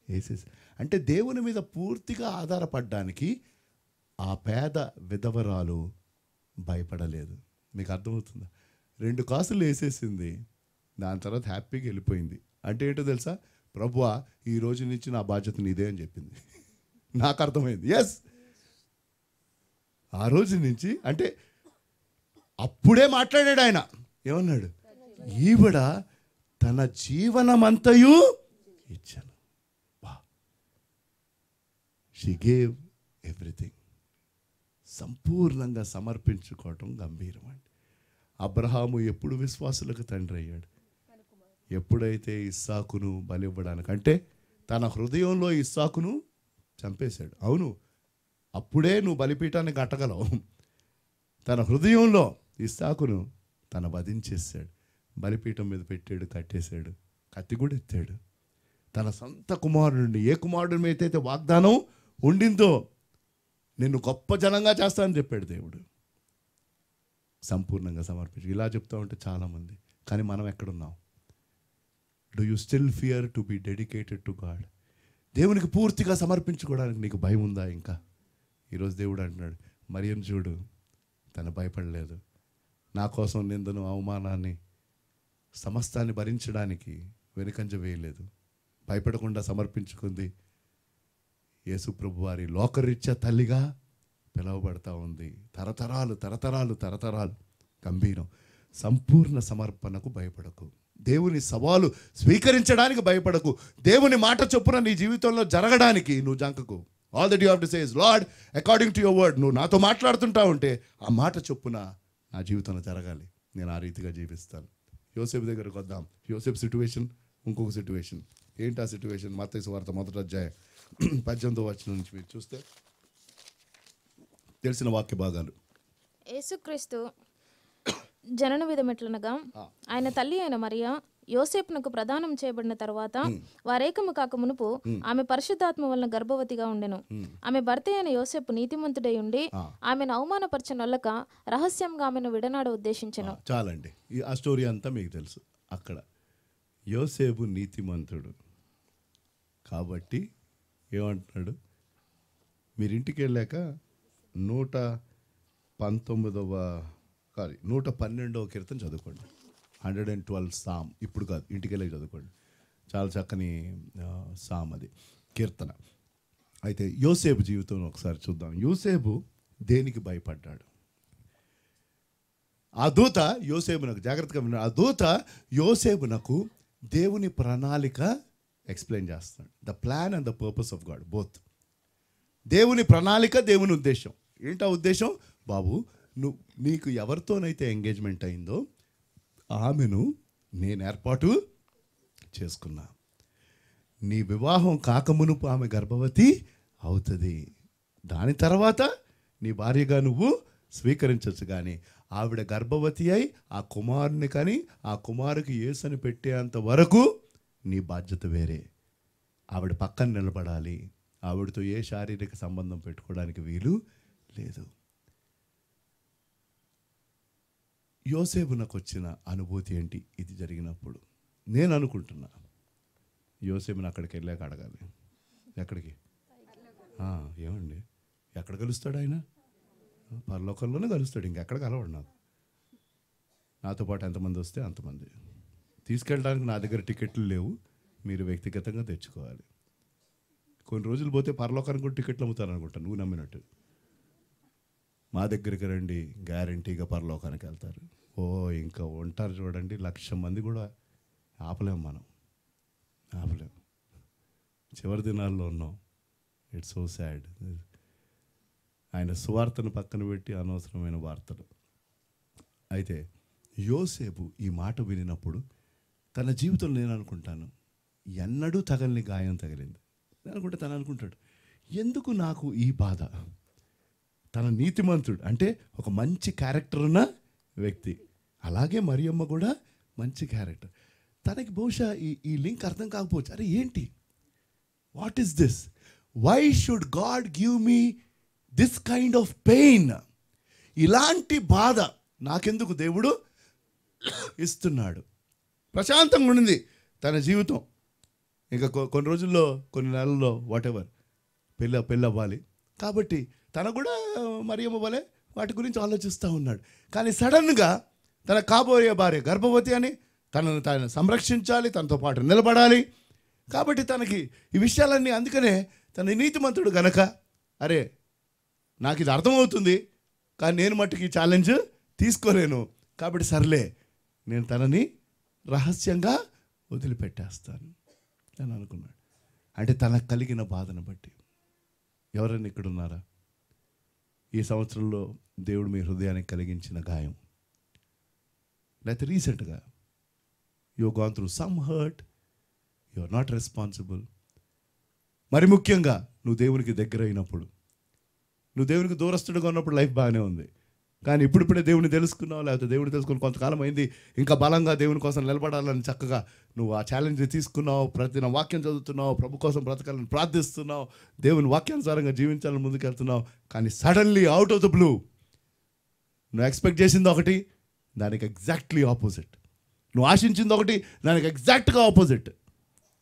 వేసేసి, అంటే దేవుని మీద పూర్తిగా ఆధారపడడానికి ఆ పేద విధవరాలు భయపడలేదు. మీకు అర్థమవుతుందా? 2 కాసులు వేసేసింది, దాని తర్వాత హ్యాపీగా వెళ్ళిపోయింది. అంటే ఏంటో తెలుసా? ప్రభువా, ఈ రోజు నుంచి నా బాధ్యత నీదే అని చెప్పింది. నాకు అర్థమైంది. ఎస్, ఆ రోజు నుంచి అంటే అప్పుడే మాట్లాడాడు ఆయన. ఏమన్నాడు? ఈవిడ తన జీవనమంతయు ఇచ్చాను. She gave everything. సంపూర్ణంగా సమర్పించుకోవటం గంభీరం అండి. అబ్రహాము ఎప్పుడు విశ్వాసులకు తండ్రి అయ్యాడు? ఎప్పుడైతే ఇస్సాకును బలివ్వడానికి, అంటే తన హృదయంలో ఇస్సాకును చంపేశాడు. అవును, అప్పుడే నువ్వు బలిపీఠాన్ని కట్టగలవు. తన హృదయంలో ఇస్సాకును తన వధించేశాడు. బలిపీఠం మీద పెట్టాడు, కట్టేశాడు, కత్తి కూడా ఎత్తాడు. తన సొంత కుమారుడిని, ఏ కుమారుడి మీద అయితే వాగ్దానం ఉండిందో, నిన్ను గొప్ప జనంగా చేస్తానని చెప్పాడు దేవుడు, సంపూర్ణంగా సమర్పించి. ఇలా చెప్తా ఉంటే చాలామంది. కానీ మనం ఎక్కడున్నాం? Do you still fear to be dedicated to God? దేవునికి పూర్తిగా సమర్పించుకోవడానికి నీకు భయం ఉందా ఇంకా? ఈరోజు దేవుడు అంటున్నాడు, మరియను చూడు, తను భయపడలేదు. నా కోసం నిందను, అవమానాన్ని, సమస్తాన్ని భరించడానికి వెనుకంజ వేయలేదు. భయపడకుండా సమర్పించుకుంది. యేసుప్రభు వారి లోకరీత్యా తల్లిగా పిలువబడతా ఉంది. తరతరాలు తరతరాలు తరతరాలు గంభీరం. సంపూర్ణ సమర్పణకు భయపడకు. దేవుని సవాలు స్వీకరించడానికి భయపడకు. దేవుని మాట చొప్పున నీ జీవితంలో జరగడానికి నువ్వు జంకకు. All that you have to say is, Lord, according to your word. నువ్వు నాతో మాట్లాడుతుంటా ఉంటే ఆ మాట చొప్పున నా జీవితంలో జరగాలి, నేను ఆ రీతిగా జీవిస్తాను. యోసేపు దగ్గరకు వద్దాం. యోసేపు సిట్యువేషన్, ఇంకొక సిట్యువేషన్. ఏంటి ఆ సిట్యువేషన్? మత్తయి సువార్త 1వ అధ్యాయం 18వ వచనం నుంచి మీరు చూస్తే తెలిసిన వాక్య భాగాలు. యేసుక్రీస్తు జనన విధమెట్లనగా, ఆయన తల్లి అయిన మరియ యోసేపునకు ప్రదానం చేయబడిన తర్వాత వారేకము కాక మునుపు ఆమె పరిశుద్ధాత్మ వలన గర్భవతిగా ఉండెను. ఆమె భర్త అయిన యోసేపు నీతిమంతుడై ఉండి ఆమెను అవమానపరచనొల్లక రహస్యంగా ఆమెను విడనాడ ఉద్దేశించెను. చాలండి, ఆ స్టోరీ అంతా మీకు తెలుసు. అక్కడ యోసేపు నీతిమంతుడు కాబట్టి ఏమంటున్నాడు? మీరు ఇంటికి వెళ్ళాక 112వ కీర్తన చదువుకోండి. 112 సామ్. ఇప్పుడు కాదు, ఇంటికి వెళ్ళాక చదువుకోండి. చాలా చక్కని సామ్ అది, కీర్తన. అయితే యోసేపు జీవితం ఒకసారి చూద్దాం. యోసేపు దేనికి భయపడ్డాడు? ఆ దూత యోసేపునకు, జాగ్రత్తగా విన్నాడు, ఆ దూత యోసేపునకు దేవుని ప్రణాళిక ఎక్స్ప్లెయిన్ చేస్తాడు. The plan and the purpose of God, both. దేవుని ప్రణాళిక, దేవుని ఉద్దేశం. ఏంటా ఉద్దేశం? బాబు, నీకు ఎవరితోనైతే ఎంగేజ్మెంట్ అయిందో ఆమెను నేను ఏర్పాటు చేసుకున్నా. నీ వివాహం కాకమునుపు ఆమె గర్భవతి అవుతుంది. దాని తర్వాత నీ భార్యగా నువ్వు స్వీకరించవచ్చు. కానీ ఆవిడ గర్భవతి అయి ఆ కుమారుని కానీ ఆ కుమారుకి యేసుని పెట్టేంత వరకు నీ బాధ్యత వేరే. ఆవిడ పక్కన నిలబడాలి. ఆవిడతో ఏ శారీరక సంబంధం పెట్టుకోవడానికి వీలు లేదు. యోసేపునకు వచ్చిన అనుభూతి ఏంటి ఇది జరిగినప్పుడు? నేను అనుకుంటున్నా యోసేపుని అక్కడికి వెళ్ళాక అడగాలి. ఎక్కడికి? ఏమండి, ఎక్కడ కలుస్తాడు ఆయన? పరలోకంలోనే కలుస్తాడు, ఇంకెక్కడ కలవడు. నాతో పాటు ఎంతమంది వస్తే అంతమంది తీసుకెళ్ళడానికి నా దగ్గర టికెట్లు లేవు, మీరు వ్యక్తిగతంగా తెచ్చుకోవాలి. కొన్ని రోజులు పోతే పరలోకానికి కూడా టికెట్లు అమ్ముతారు అనుకుంటా, నువ్వు నమ్మినట్టు. మా దగ్గరికి రండి, గ్యారంటీగా పరలోకానికి వెళ్తారు. ఇంకా ఉంటారు చూడండి, 1,00,000 మంది కూడా ఆపలేము, మనం ఆపలేము. చివరి దినాల్లో ఉన్నాం. It's so sad. ఆయన సువార్తను పక్కన పెట్టి అనవసరమైన వార్తలు. అయితే యోసేపు ఈ మాట వినినప్పుడు తన జీవితంలో నేను అనుకుంటాను, ఎన్నడూ తగలని గాయం తగిలింది. నేను అనుకుంటే తను అనుకుంటాడు, ఎందుకు నాకు ఈ బాధ? తన నీతిమంతుడు అంటే ఒక మంచి క్యారెక్టర్ ఉన్న వ్యక్తి. అలాగే మరియమ్మ కూడా మంచి క్యారెక్టర్. తనకి బహుశా ఈ లింక్ అర్థం కాకపోవచ్చు. అరే ఏంటి, what is this? Why should God give me this kind of pain? ఇలాంటి బాధ నాకెందుకు దేవుడు ఇస్తున్నాడు? ప్రశాంతంగా ఉండింది తన జీవితం. ఇంకా కొన్ని రోజుల్లో, కొన్ని నెలల్లో, వాట్ ఎవర్, పెళ్ళి అవ్వాలి కాబట్టి తన కూడా మరియమ్మ వలె వాటి గురించి ఆలోచిస్తూ ఉన్నాడు. కానీ సడన్గా తన కాబోయే భార్య గర్భవతి అని, తనను సంరక్షించాలి, తనతో పాటు నిలబడాలి. కాబట్టి తనకి ఈ విషయాలన్నీ, అందుకనే తన నీతిమంతుడు గనక, అరే నాకు ఇది అర్థమవుతుంది కానీ నేను మట్టుకు ఈ ఛాలెంజ్ తీసుకోలేను, కాబట్టి సర్లే నేను తనని రహస్యంగా వదిలిపెట్టేస్తాను అని అనుకున్నాడు. అంటే తనకు కలిగిన బాధను బట్టి. ఎవరైనా ఇక్కడ ఉన్నారా? ఈ సంవత్సరంలో దేవుడు మీ హృదయానికి కలిగించిన గాయం, లేకపోతే రీసెంట్గా you gone through some hurt, you are not responsible. మరి ముఖ్యంగా నువ్వు దేవునికి దగ్గర అయినప్పుడు, నువ్వు దేవునికి దూరస్తుడుగా ఉన్నప్పుడు లైఫ్ బాగానే ఉంది. కానీ ఇప్పుడిప్పుడే దేవుని తెలుసుకున్నావు, లేకపోతే దేవుని తెలుసుకుని కొంతకాలం అయింది, ఇంకా బలంగా దేవుని కోసం నిలబడాలని చక్కగా నువ్వు ఆ ఛాలెంజ్ తీసుకున్నావు, ప్రతి వాక్యం చదువుతున్నావు, ప్రభు కోసం బ్రతకాలని ప్రార్థిస్తున్నావు, దేవుని వాక్యానుసారంగా జీవించాలని ముందుకెళ్తున్నావు. కానీ suddenly out of the blue నువ్వు ఎక్స్పెక్ట్ చేసింది ఒకటి, దానికి ఎగ్జాక్ట్లీ ఆపోజిట్. నువ్వు ఆశించింది ఒకటి, దానికి ఎగ్జాక్ట్గా ఆపోజిట్.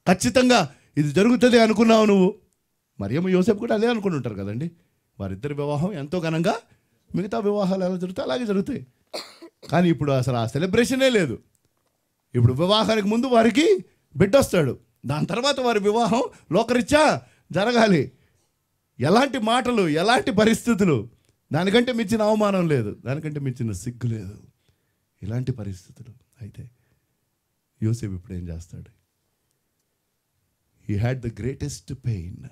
ఖచ్చితంగా ఇది జరుగుతుంది అనుకున్నావు నువ్వు. మరియమ్మ యోసేపు కూడా అదే అనుకుని ఉంటారు కదండి. వారిద్దరి వివాహం ఎంతో ఘనంగా మిగతా వివాహాలు ఎలా జరుగుతాయి అలాగే జరుగుతాయి. కానీ ఇప్పుడు అసలు ఆ సెలబ్రేషనే లేదు. ఇప్పుడు వివాహానికి ముందు వారికి బిడ్డ వస్తాడు, దాని తర్వాత వారి వివాహం లోకరీత్యా జరగాలి. ఎలాంటి మాటలు, ఎలాంటి పరిస్థితులు, దానికంటే మించిన అవమానం లేదు, దానికంటే మించిన సిగ్గు లేదు. ఇలాంటి పరిస్థితులు అయితే యోసేపు ఇప్పుడు ఏం చేస్తాడు? He had the greatest pain,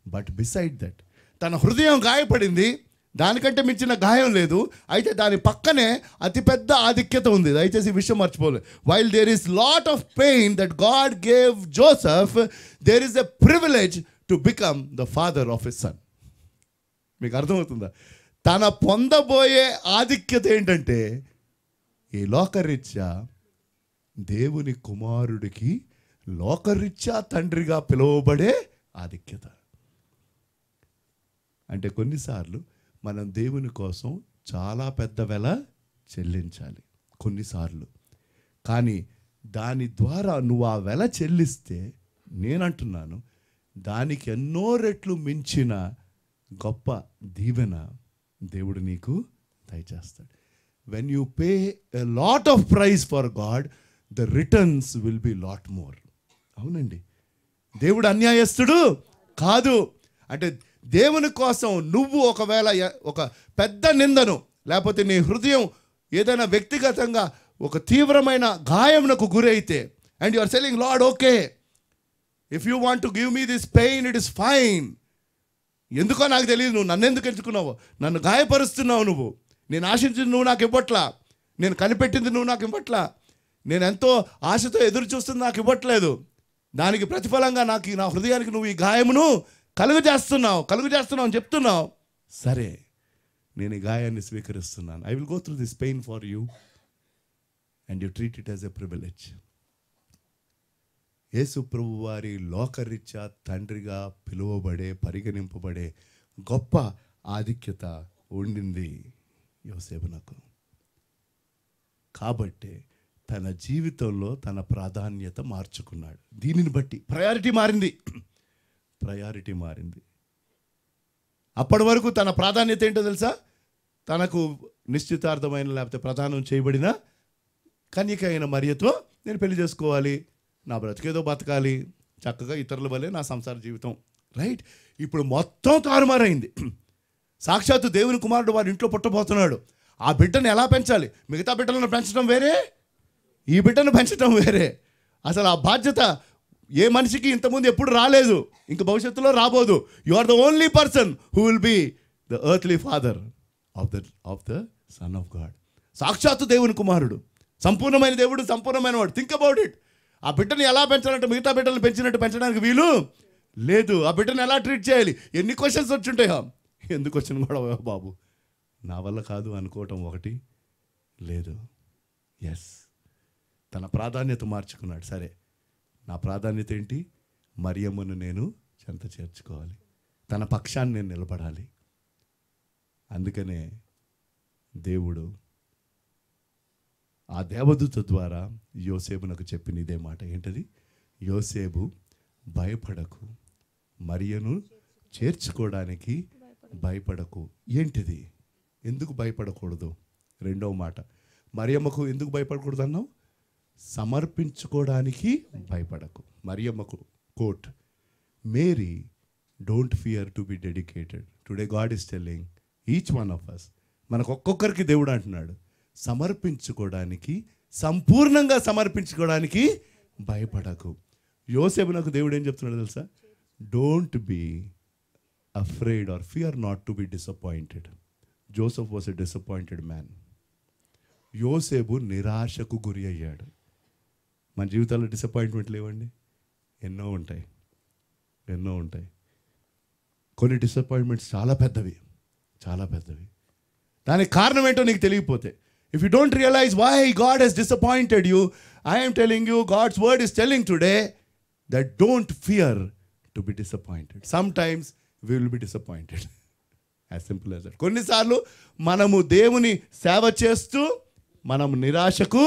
but beside that తన హృదయం గాయపడింది, దానికంటే మించిన గాయం లేదు. అయితే దాని పక్కనే అతిపెద్ద ఆధిక్యత ఉంది. దయచేసి ఈ విషయం మర్చిపోలేదు. While there is lot of pain that God gave Joseph, there is a privilege to become the father of his son. మీకు అర్థమవుతుందా? తన పొందబోయే ఆధిక్యత ఏంటంటే ఈ లోకరీత్యా దేవుని కుమారుడికి లోకరీత్యా తండ్రిగా పిలువబడే ఆధిక్యత. అంటే కొన్నిసార్లు మనం దేవుని కోసం చాలా పెద్ద వెల చెల్లించాలి కొన్నిసార్లు. కానీ దాని ద్వారా నువ్వు ఆ వెల చెల్లిస్తే, నేనంటున్నాను, దానికి ఎన్నో రెట్లు మించిన గొప్ప దీవెన దేవుడు నీకు దయచేస్తాడు. When you pay a lot of price for God, the returns will be lot more. అవునండి, దేవుడు అన్యాయస్తుడు కాదు. అంటే దేవుని కోసం నువ్వు ఒకవేళ ఒక పెద్ద నిందను, లేకపోతే నీ హృదయం ఏదైనా వ్యక్తిగతంగా ఒక తీవ్రమైన గాయమునకు గురైతే, and you are selling Lord, okay, if you want to give me this pain, it is fine. ఎందుకో నాకు తెలియదు, నువ్వు నన్ను ఎందుకు ఎంచుకున్నావు, నన్ను గాయపరుస్తున్నావు నువ్వు, నేను ఆశించింది నువ్వు నాకు ఇవ్వట్లా, నేను కనిపెట్టింది నువ్వు నాకు ఇవ్వట్లా, నేను ఎంతో ఆశతో ఎదురు చూస్తుంది నాకు ఇవ్వట్లేదు, దానికి ప్రతిఫలంగా నాకు నా హృదయానికి నువ్వు ఈ గాయమును కలుగు చేస్తున్నావు అని చెప్తున్నావు. సరే, నేను ఈ గాయాన్ని స్వీకరిస్తున్నాను. I will go through this pain for you and you treat it as a privilege. Yesu ప్రభు వారి లోకరీత్యా తండ్రిగా పిలువబడే, పరిగణింపబడే గొప్ప ఆధిక్యత ఉండింది యోసేపునకు. కాబట్టి తన జీవితంలో తన ప్రాధాన్యత మార్చుకున్నాడు. దీనిని బట్టి ప్రయారిటీ మారింది. అప్పటి వరకు తన ప్రాధాన్యత ఏంటో తెలుసా? తనకు నిశ్చితార్థమైన లేకపోతే ప్రదానం చేయబడిన కన్యక అయిన మరియతో నేను పెళ్లి చేసుకోవాలి, నా బ్రతికేదో బతకాలి, చక్కగా ఇతరుల వల్లే నా సంసార జీవితం. రైట్? ఇప్పుడు మొత్తం తారుమారైంది. సాక్షాత్తు దేవుని కుమారుడు వారి ఇంట్లో పుట్టబోతున్నాడు. ఆ బిడ్డను ఎలా పెంచాలి? మిగతా బిడ్డలను పెంచడం వేరే, ఈ బిడ్డను పెంచడం వేరే. అసలు ఆ బాధ్యత ఏ మనిషికి ఇంతకుముందు ఎప్పుడు రాలేదు, ఇంక భవిష్యత్తులో రాబోదు. You are the only person who will be the earthly father of the son of God. సాక్షాత్తు దేవుని కుమారుడు, సంపూర్ణమైన దేవుడు, సంపూర్ణమైన వాడు. Think about it. ఆ బిడ్డను ఎలా పెంచాలంటే మిగతా బిడ్డలు పెంచినట్టు పెంచడానికి వీలు లేదు. ఆ బిడ్డను ఎలా ట్రీట్ చేయాలి? ఎన్ని క్వశ్చన్స్ వచ్చుంటాయో. ఎందుకు వచ్చిన కూడా బాబు నా వల్ల కాదు అనుకోవటం ఒకటి లేదు. ఎస్, తన ప్రాధాన్యత మార్చుకున్నాడు. సరే, నా ప్రాధాన్యత ఏంటి? మరియమ్మను నేను చెంత చేర్చుకోవాలి, తన పక్షాన్ని నేను నిలబడాలి. అందుకనే దేవుడు ఆ దేవదూత ద్వారా యోసేపునకు చెప్పిన ఇదే మాట. ఏంటది? యోసేపు, భయపడకు, మరియను చేర్చుకోవడానికి భయపడకు. ఏంటిది? ఎందుకు భయపడకూడదు? రెండవ మాట, మరియమ్మకు ఎందుకు భయపడకూడదు అన్నావు? సమర్పించుకోవడానికి భయపడకు. మరియమ్మకు quote, Mary don't fear to be dedicated. Today God is telling each one of us, మనకు ఒక్కొక్కరికి దేవుడు అంటున్నాడు, సమర్పించుకోవడానికి, సంపూర్ణంగా సమర్పించుకోవడానికి భయపడకు. యోసేపునకు దేవుడు ఏం చెప్తున్నాడు తెలుసా? Don't be afraid or fear not to be disappointed. Joseph was a disappointed man. యోసేపు నిరాశకు గురి అయ్యాడు. మన జీవితాల్లో డిసప్పాయింట్మెంట్ లేవండి? ఎన్నో ఉంటాయి. కొన్ని డిసప్పాయింట్మెంట్స్ చాలా పెద్దవి. దానికి కారణం ఏంటో నీకు తెలియకపోతే, if you don't realise why God has disappointed you, I'm telling you, God's word is telling today that don't fear to be disappointed. Sometimes we will be disappointed, as simple as that. కొన్నిసార్లు మనము దేవుని సేవ చేస్తూ మనం నిరాశకు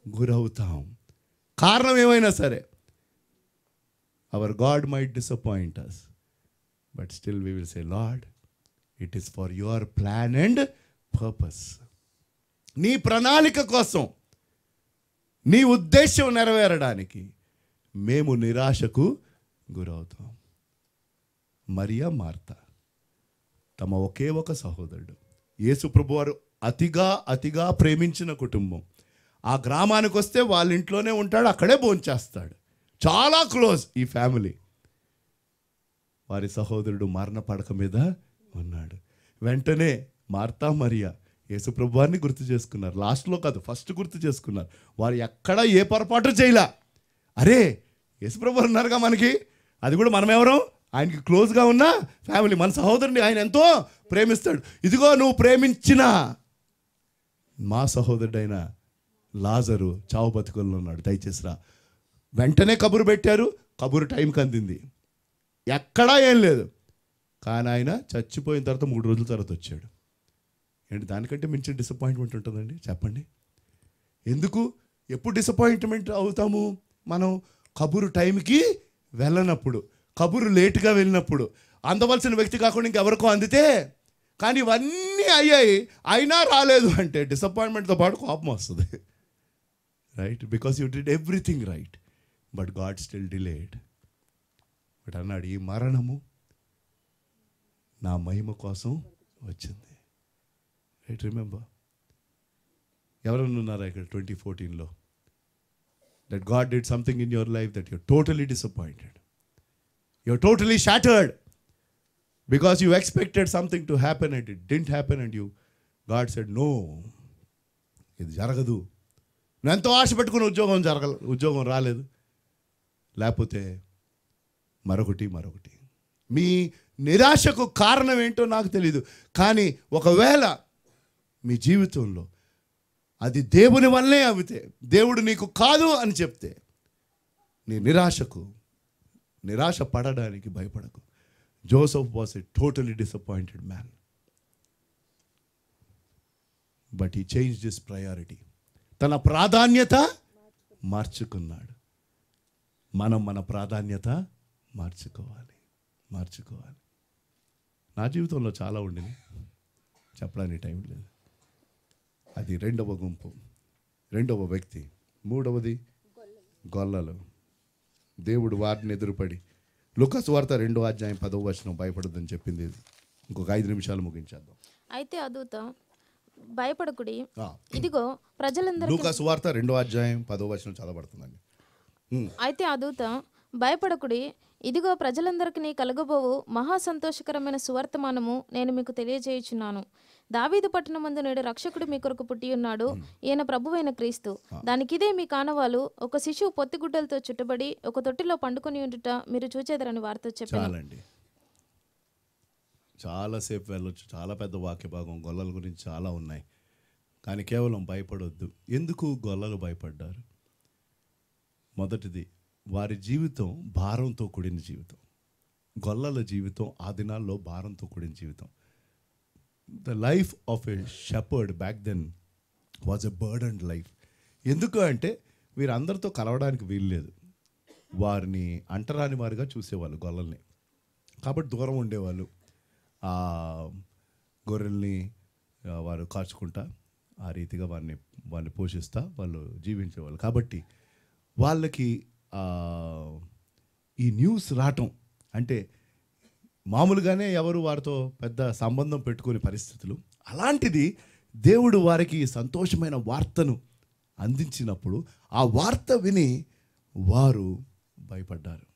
గురవుతాం. కారణం ఏమైనా సరే, hour God might disappoint us, but still we will say, lord, it is for your plan and purpose. నీ ప్రణాళిక కోసం, నీ ఉద్దేశం నెరవేరడానికి మేము నిరాశకు గురవుతాం. మరియా, మార్తా తమ ఒకే ఒక సహోదరుడు, యేసు ప్రభువారు అతిగా ప్రేమించిన కుటుంబం. ఆ గ్రామానికి వస్తే వాళ్ళ ఇంట్లోనే ఉంటాడు, అక్కడే భోంచేస్తాడు. చాలా క్లోజ్ ఈ ఫ్యామిలీ. వారి సహోదరుడు మరణ పడక మీద ఉన్నాడు. వెంటనే మార్తా, మరియా యేసు ప్రభువారిని గుర్తు చేసుకున్నారు. లాస్ట్లో కాదు, ఫస్ట్ గుర్తు చేసుకున్నారు. వారు ఎక్కడ ఏ పొరపాటు చేయలే. అరే, యేసు ప్రభువారు ఉన్నారుగా మనకి, అది కూడా మనం ఎవరం, ఆయనకి క్లోజ్గా ఉన్న ఫ్యామిలీ, మన సహోదరుని ఆయన ఎంతో ప్రేమిస్తాడు. ఇదిగో నువ్వు ప్రేమించిన మా సహోదరుడైన లాజరు చావు బతుకుల్లో ఉన్నాడు, దయచేసి రా. వెంటనే కబురు పెట్టారు. కబురు టైంకి అందింది. ఎక్కడా ఏం లేదు. కానీ ఆయన చచ్చిపోయిన తర్వాత 3 రోజుల తర్వాత వచ్చాడు. ఏంటి దానికంటే మించిన డిసప్పాయింట్మెంట్ ఉంటుందండి? చెప్పండి. ఎందుకు ఎప్పుడు డిసప్పాయింట్మెంట్ అవుతాము? మనం కబురు టైంకి వెళ్ళనప్పుడు, కబురు లేటుగా వెళ్ళినప్పుడు, అందవలసిన వ్యక్తి కాకుండా ఇంకెవరికో అందితే. కానీ ఇవన్నీ అయ్యాయి, అయినా రాలేదు అంటే డిసప్పాయింట్మెంట్తో పాటు కోపం వస్తుంది, right? Because you did everything right, but God still delayed. But అన్నాడు, ఈ మరణము నా మహిమ కోసం వచ్చింది. రైట్? రిమెంబర్, ఎవరన్నా ఉన్నారా ఇక్కడ 2014లో that God did something in your life that you're totally disappointed, you're totally shattered because you expected something to happen and it didn't happen, and God said, no, ఇది జరగదు. నువ్వు ఎంతో ఆశ పెట్టుకుని ఉద్యోగం రాలేదు, లేకపోతే మరొకటి. మీ నిరాశకు కారణం ఏంటో నాకు తెలియదు. కానీ ఒకవేళ మీ జీవితంలో అది దేవుని వల్లే అవితే, దేవుడు నీకు కాదు అని చెప్తే, నీ నిరాశ పడడానికి భయపడకు. Joseph was a totally disappointed man, but he changed his priority. తన ప్రాధాన్యత మార్చుకున్నాడు. మనం మన ప్రాధాన్యత మార్చుకోవాలి. నా జీవితంలో చాలా ఉండింది, చెప్పడానికి టైం లేదు. అది 2వ గుంపు, 2వ వ్యక్తి. 3వది గొల్లలు. దేవుడు వారిని ఎదురుపడి, లూకా సువార్త 2వ అధ్యాయం 10వ వచనం, భయపడొద్దని చెప్పింది. ఇంకొక 5 నిమిషాలు ముగించేద్దాం. అయితే ఆ దూత, భయపడకుడి, ఇదిగో ప్రజలందరూ. లూకా సువార్త 2వ అధ్యాయం 10వ వచనం చదవబడుతుందండి. అయితే ఆ దూత, భయపడకుడి, ఇదిగో ప్రజలందరికీ కలగబోవు మహా సంతోషకరమైన సువర్తమానము నేను మీకు తెలియజేయుచున్నాను. దావీదు పట్టణమందు నేడు రక్షకుడు మీ కొరకు పుట్టి ఉన్నాడు, ఈయన ప్రభువైన క్రీస్తు. దానికిదే మీ కానవాలు, ఒక శిశువు పొత్తిగుడ్డలతో చుట్టబడి ఒక తొట్టిలో పండుకొని ఉండుట మీరు చూచేదరని వారితో చెప్పాను. చాలండి, చాలాసేపు వెళ్ళొచ్చు. చాలా పెద్ద వాక్య భాగం, గొల్లల గురించి చాలా ఉన్నాయి. కానీ కేవలం భయపడొద్దు. ఎందుకు గొల్లలు భయపడ్డారు? మొదటిది, వారి జీవితం భారంతో కూడిన జీవితం. గొల్లల జీవితం ఆ దినాల్లో భారంతో కూడిన జీవితం. The life of a shepherd back then was a burdened life. ఎందుకు అంటే వీరందరితో కలవడానికి వీల్లేదు. వారిని అంటరాని వారిగా చూసేవాళ్ళు గొల్లల్ని, కాబట్టి దూరం ఉండేవాళ్ళు. గొర్రెల్ని వారు కాచుకుంటా, ఆ రీతిగా వారిని పోషిస్తా వాళ్ళు జీవించేవాళ్ళు. కాబట్టి వాళ్ళకి ఈ న్యూస్ రావటం అంటే మామూలుగానే ఎవరు వారితో పెద్ద సంబంధం పెట్టుకునే పరిస్థితులు. అలాంటిది దేవుడు వారికి సంతోషమైన వార్తను అందించినప్పుడు ఆ వార్త విని వారు భయపడ్డారు.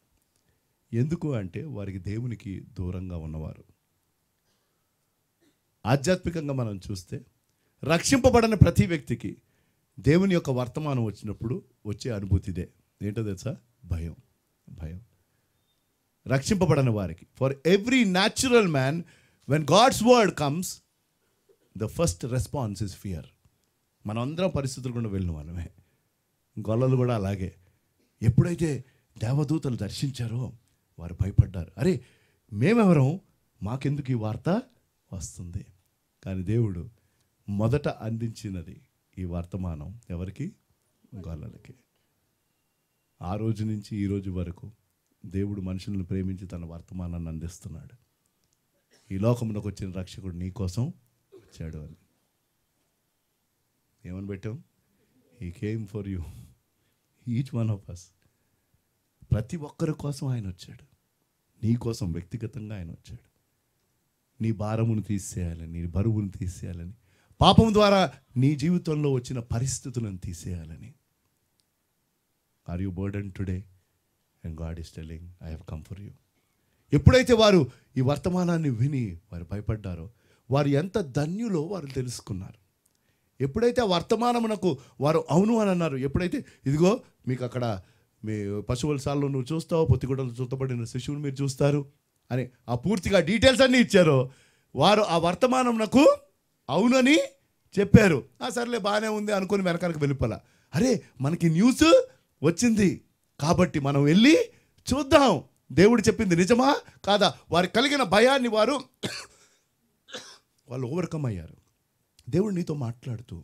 ఎందుకు అంటే వారికి దేవునికి దూరంగా ఉన్నవారు. ఆధ్యాత్మికంగా మనం చూస్తే రక్షింపబడిన ప్రతి వ్యక్తికి దేవుని యొక్క వర్తమానం వచ్చినప్పుడు వచ్చే అనుభూతిదే. ఏంటో తెలుసా? భయం. రక్షింపబడిన వారికి, for every natural man, when God's word comes, the first response is fear. మనందరం పరిస్థితులు కూడా వెళ్ళిన మనమే. గొల్లలు కూడా అలాగే. ఎప్పుడైతే దేవదూతలు దర్శించారో వారు భయపడ్డారు. అరే మేమెవరం, మాకెందుకు ఈ వార్త వస్తుంది? కానీ దేవుడు మొదట అందించినది ఈ వర్తమానం ఎవరికి? గొల్లలకి. ఆ రోజు నుంచి ఈ రోజు వరకు దేవుడు మనుషులను ప్రేమించి తన వర్తమానాన్ని అందిస్తున్నాడు. ఈ లోకంలోకి వచ్చిన రక్షకుడు నీ కోసం వచ్చాడు అని. ఏమని పెట్టాం? He came for you, each one of us. ప్రతి ఒక్కరి కోసం ఆయన వచ్చాడు. నీ కోసం వ్యక్తిగతంగా ఆయన వచ్చాడు. నీ భారమును తీసేయాలని, నీ బరువును తీసేయాలని, పాపం ద్వారా నీ జీవితంలో వచ్చిన పరిస్థితులను తీసేయాలని. Are you burden today? And God is telling, I have come for you. ఎప్పుడైతే వారు ఈ వర్తమానాన్ని విని వారు భయపడ్డారో, వారు ఎంత ధన్యులో వారు తెలుసుకున్నారు. ఎప్పుడైతే ఆ వర్తమానమునకు వారు అవును అని అన్నారు, ఎప్పుడైతే ఇదిగో మీకు అక్కడ మీ పశువుల సాల్లో నువ్వు చూస్తావు, పొత్తిగుడ్డలు చుట్టబడిన శిశువుని మీరు చూస్తారు అని ఆ పూర్తిగా డీటెయిల్స్ అన్నీ ఇచ్చారో, వారు ఆ వర్తమానమునకు అవునని చెప్పారు. సర్లే బాగానే ఉంది అనుకుని వెనకాలకు వెళ్ళిపోలా. అరే మనకి న్యూస్ వచ్చింది కాబట్టి మనం వెళ్ళి చూద్దాం, దేవుడు చెప్పింది నిజమా కాదా. వారు కలిగిన భయాన్ని వాళ్ళు ఓవర్కమ్ అయ్యారు. దేవుడు నీతో మాట్లాడుతూ,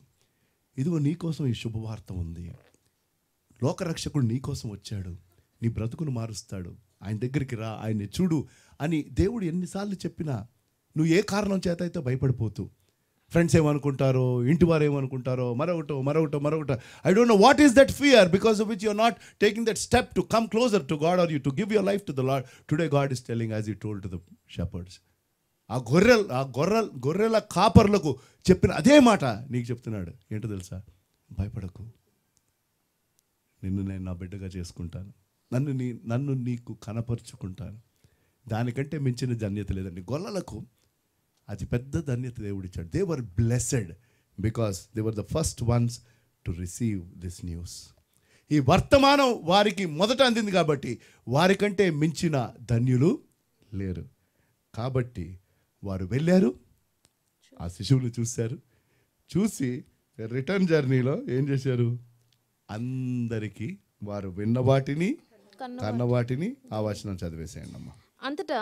ఇదిగో నీకోసం ఈ శుభవార్త ఉంది, లోకరక్షకుడు నీకోసం వచ్చాడు, నీ బ్రతుకును మారుస్తాడు, ఆయన దగ్గరికి రా, ఆయన్ని చూడు అని దేవుడు ఎన్నిసార్లు చెప్పినా నువ్వు ఏ కారణం చేత అయితే భయపడిపోతూ, ఫ్రెండ్స్ ఏమనుకుంటారో, ఇంటి వారు ఏమనుకుంటారో, మరొకటో I don't know what is that fear because of which you are not taking that step to come closer to God are you to give your life to the Lord. Today God is telling as he told to the shepherds. ఆ గొర్రెల కాపర్లకు చెప్పిన అదే మాట నీకు చెప్తున్నాడు. ఏంటో తెలుసా? భయపడకు, నిన్ను నేను నా బిడ్డగా చేసుకుంటాను, నన్ను నీకు కనపరుచుకుంటాను. దానికంటే మించిన ధన్యత లేదండి. గొల్లలకు అతి పెద్ద ధన్యత దేవుడు ఇచ్చాడు. They were blessed because they were the first ones to receive this news. ఈ వర్తమానం వారికి మొదట అందింది కాబట్టి వారికంటే మించిన ధన్యులు లేరు. కాబట్టి వారు వెళ్ళారు, ఆ శిశువుని చూశారు. చూసి రిటర్న్ జర్నీలో ఏం చేశారు? అందరికీ వారు విన్న వాటిని కన్న వాటిని ఆ వచనం చదివేసేయండి అమ్మా. అంతటా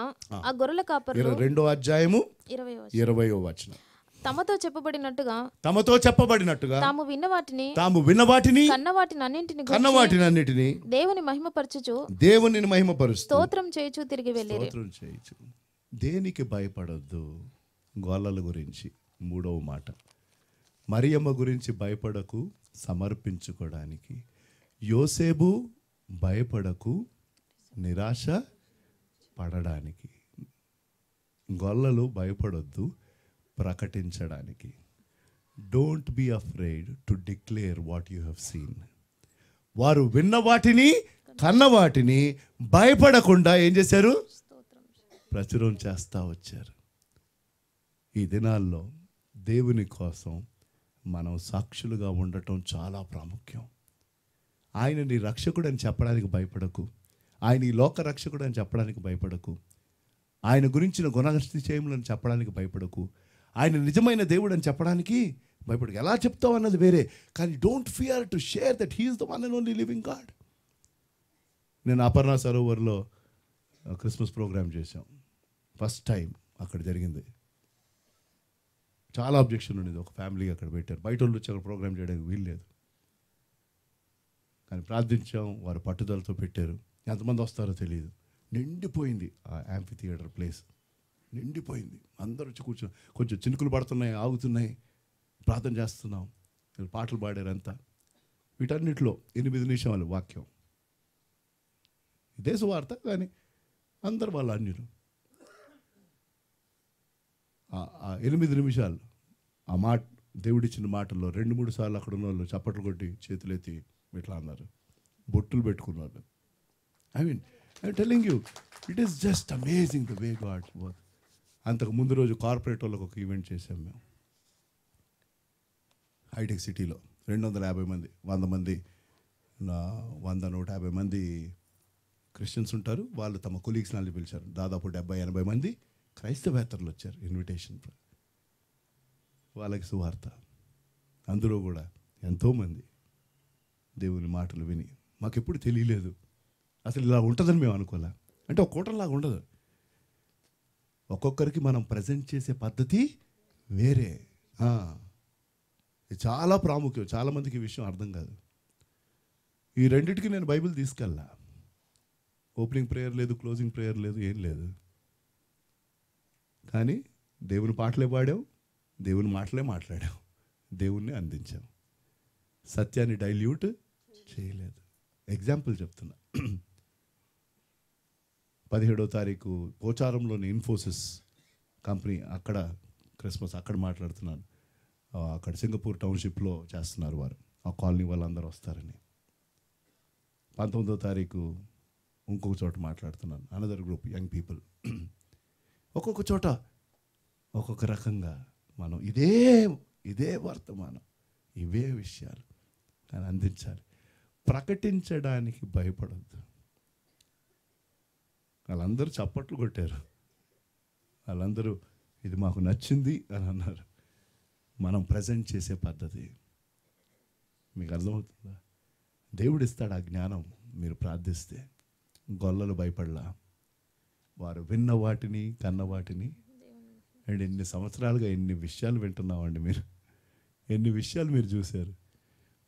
ఆ గొర్రెల కాపరులు 2వ అధ్యాయము 20వ వచనం. తమతో చెప్పబడినట్టుగా తాము విన్న వాటిని కన్న వాటినన్నిటిని దేవుని మహిమపరచుచు స్తోత్రం చేయుచు తిరిగి వెళ్ళిరి. దేనికి భయపడొద్దు? గొల్లల గురించి 3వ మాట. మరియమ్మ గురించి భయపడకు, సమర్పించుకోవడానికి. యోసేపు భయపడకు, నిరాశ పడడానికి. గొల్లలు భయపడొద్దు, ప్రకటించడానికి. Don't be afraid to declare what you have seen. వారు విన్న వాటిని కన్న వాటిని భయపడకుండా ఏం చేశారు? ప్రచురం చేస్తూ వచ్చారు. ఈ దినాల్లో దేవుని కోసం మనం సాక్షులుగా ఉండటం చాలా ప్రాముఖ్యం. ఆయన నీ రక్షకుడు అని చెప్పడానికి భయపడకు, ఆయన ఈ లోక రక్షకుడు అని చెప్పడానికి భయపడకు, ఆయన గురించిన గుణాతిశయములను చెప్పడానికి భయపడకు, ఆయన నిజమైన దేవుడు అని చెప్పడానికి భయపడకు. ఎలా చెప్తావు అన్నది వేరే, కానీ don't fear to share that he is the one and only living God. నేను అపర్ణ సరోవర్లో క్రిస్మస్ ప్రోగ్రామ్ చేశాం. ఫస్ట్ టైం అక్కడ జరిగింది. చాలా అబ్జెక్షన్ ఉండేది. ఒక ఫ్యామిలీ అక్కడ పెట్టారు, బయట వాళ్ళు వచ్చి అక్కడ ప్రోగ్రామ్ చేయడానికి వీల్లేదు. కానీ ప్రార్థించాం, వారు పట్టుదలతో పెట్టారు. ఎంతమంది వస్తారో తెలియదు. నిండిపోయింది ఆ యాంఫీ థియేటర్ ప్లేస్, నిండిపోయింది. అందరూ వచ్చి కూర్చొని, కొంచెం చినుకులు పడుతున్నాయి, ఆగుతున్నాయి, ప్రార్థన చేస్తున్నాం, పాటలు పాడారు అంతా. వీటన్నిటిలో 8 నిమిషాలు వాక్యం, ఇదే సువార్త, కానీ అందరు వాళ్ళ అన్యులు. 8 నిమిషాలు ఆ మాట, దేవుడిచ్చిన మాటల్లో 2-3 సార్లు అక్కడ ఉన్న వాళ్ళు చప్పట్లు కొట్టి చేతులెత్తి ఇట్లా అన్నారు, బొట్టులు పెట్టుకున్నారు. I telling you, it is just amazing the way God work. అంతకు ముందు రోజు కార్పొరేట్ వాళ్ళకు ఒక ఈవెంట్ చేసాం మేము హైటెక్ సిటీలో. 250 మంది, 100 మంది, 100-150 మంది క్రిస్టియన్స్ ఉంటారు. వాళ్ళు తమ కొలీగ్స్ నాళ్ళు పిలిచారు. దాదాపు 70-80 మంది క్రైస్తవేతరులు వచ్చారు ఇన్విటేషన్. వాళ్ళకి సువార్త. అందులో కూడా ఎంతోమంది దేవుని మాటలు విని మాకెప్పుడు తెలియలేదు, అసలు ఇలా ఉంటుందని మేము అనుకోలే. అంటే ఒక కూటంలాగా ఉండదు. ఒక్కొక్కరికి మనం ప్రజెంట్ చేసే పద్ధతి వేరే. ఇది చాలా ప్రాముఖ్యం. చాలామందికి ఈ విషయం అర్థం కాదు. ఈ రెండింటికి నేను బైబిల్ తీసుకెళ్ళా. ఓపెనింగ్ ప్రేయర్ లేదు, క్లోజింగ్ ప్రేయర్ లేదు, ఏం లేదు. కానీ దేవుని పాటలే పాడాం, దేవుని మాటలే మాట్లాడాం, దేవుణ్ణి అందించాం. సత్యాన్ని డైల్యూట్ చేయలేదు. ఎగ్జాంపుల్ చెప్తున్నా. 17వ తారీఖు పోచారంలోని ఇన్ఫోసిస్ కంపెనీ, అక్కడ క్రిస్మస్ అక్కడ మాట్లాడుతున్నాను. అక్కడ సింగపూర్ టౌన్షిప్లో చేస్తున్నారు వారు. ఆ కాలనీ వాళ్ళందరూ వస్తారని. 19వ తారీఖు ఇంకొక చోట మాట్లాడుతున్నాను, అనదర్ గ్రూప్ యంగ్ పీపుల్. ఒక్కొక్క చోట ఒక్కొక్క రకంగా మనం ఇదే వర్తమానం, ఇవే విషయాలు కానీ అందించాలి. ప్రకటించడానికి భయపడద్దు. వాళ్ళందరూ చప్పట్లు కొట్టారు, వాళ్ళందరూ ఇది మాకు నచ్చింది అని అన్నారు. మనం ప్రజెంట్ చేసే పద్ధతి మీకు అర్థమవుతుందా? దేవుడు ఇస్తాడు ఆ జ్ఞానం. మీరు ప్రార్థిస్తే గొల్లలు భయపడలా, వారు విన్న వాటిని కన్న వాటిని. అండ్ ఎన్ని సంవత్సరాలుగా ఎన్ని విషయాలు వింటున్నామండి. ఎన్ని విషయాలు మీరు చూశారు.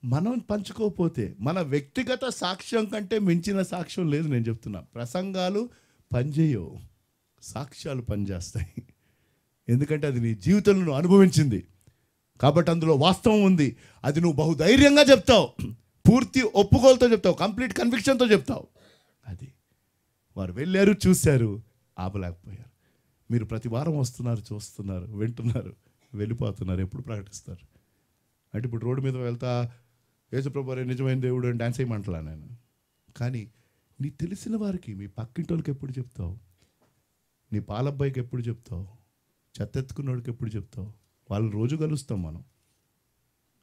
మనం పంచుకోకపోతే మన వ్యక్తిగత సాక్ష్యం కంటే మించిన సాక్ష్యం లేదు. నేను చెప్తున్నా, ప్రసంగాలు పనిచేయవు, సాక్ష్యాలు పనిచేస్తాయి. ఎందుకంటే అది నీ జీవితంలో నువ్వు అనుభవించింది కాబట్టి అందులో వాస్తవం ఉంది. అది నువ్వు బహుధైర్యంగా చెప్తావు, పూర్తి ఒప్పుకోలతో చెప్తావు, కంప్లీట్ కన్విక్షన్తో చెప్తావు. అది వారు వెళ్ళారు, చూశారు, ఆపలేకపోయారు. మీరు ప్రతి వారం వస్తున్నారు, చూస్తున్నారు, వింటున్నారు, వెళ్ళిపోతున్నారు. ఎప్పుడు ప్రకటిస్తారు? అంటే ఇప్పుడు రోడ్డు మీద వెళ్తా యేసుప్రభువే నిజమైన దేవుడు అని డాన్స్ చేయమంటలా నేను. కానీ నీ తెలిసిన వారికి, మీ పక్కింటోళ్ళకి ఎప్పుడు చెప్తావు? నీ పాలబ్బాయికి ఎప్పుడు చెప్తావు? చెత్తెత్తుకున్నోడికి ఎప్పుడు చెప్తావు? వాళ్ళని రోజు కలుస్తాం మనం.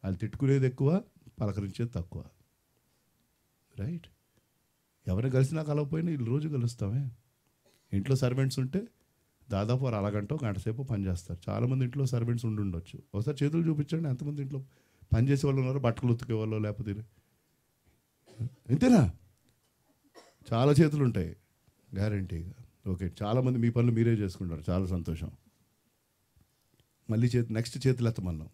వాళ్ళు తిట్టుకునేది ఎక్కువ, పలకరించేది తక్కువ. రైట్? ఎవరిని కలిసినా కలవకపోయినా వీళ్ళు రోజు కలుస్తామే. ఇంట్లో సర్వెంట్స్ ఉంటే దాదాపు వారు అరగంట గంట సేపు పనిచేస్తారు. చాలామంది ఇంట్లో సర్వెంట్స్ ఉండొచ్చు. ఒకసారి చేతులు చూపించండి, ఎంతమంది ఇంట్లో పనిచేసే వాళ్ళు ఉన్నారు, బట్టలు ఉతికే వాళ్ళు, లేకపోతే ఇంతేనా? చాలా చేతులు ఉంటాయి గ్యారంటీగా. ఓకే, చాలామంది మీ పనులు మీరే చేసుకుంటారు, చాలా సంతోషం. మళ్ళీ నెక్స్ట్ చేతులు ఎత్తమన్నాం.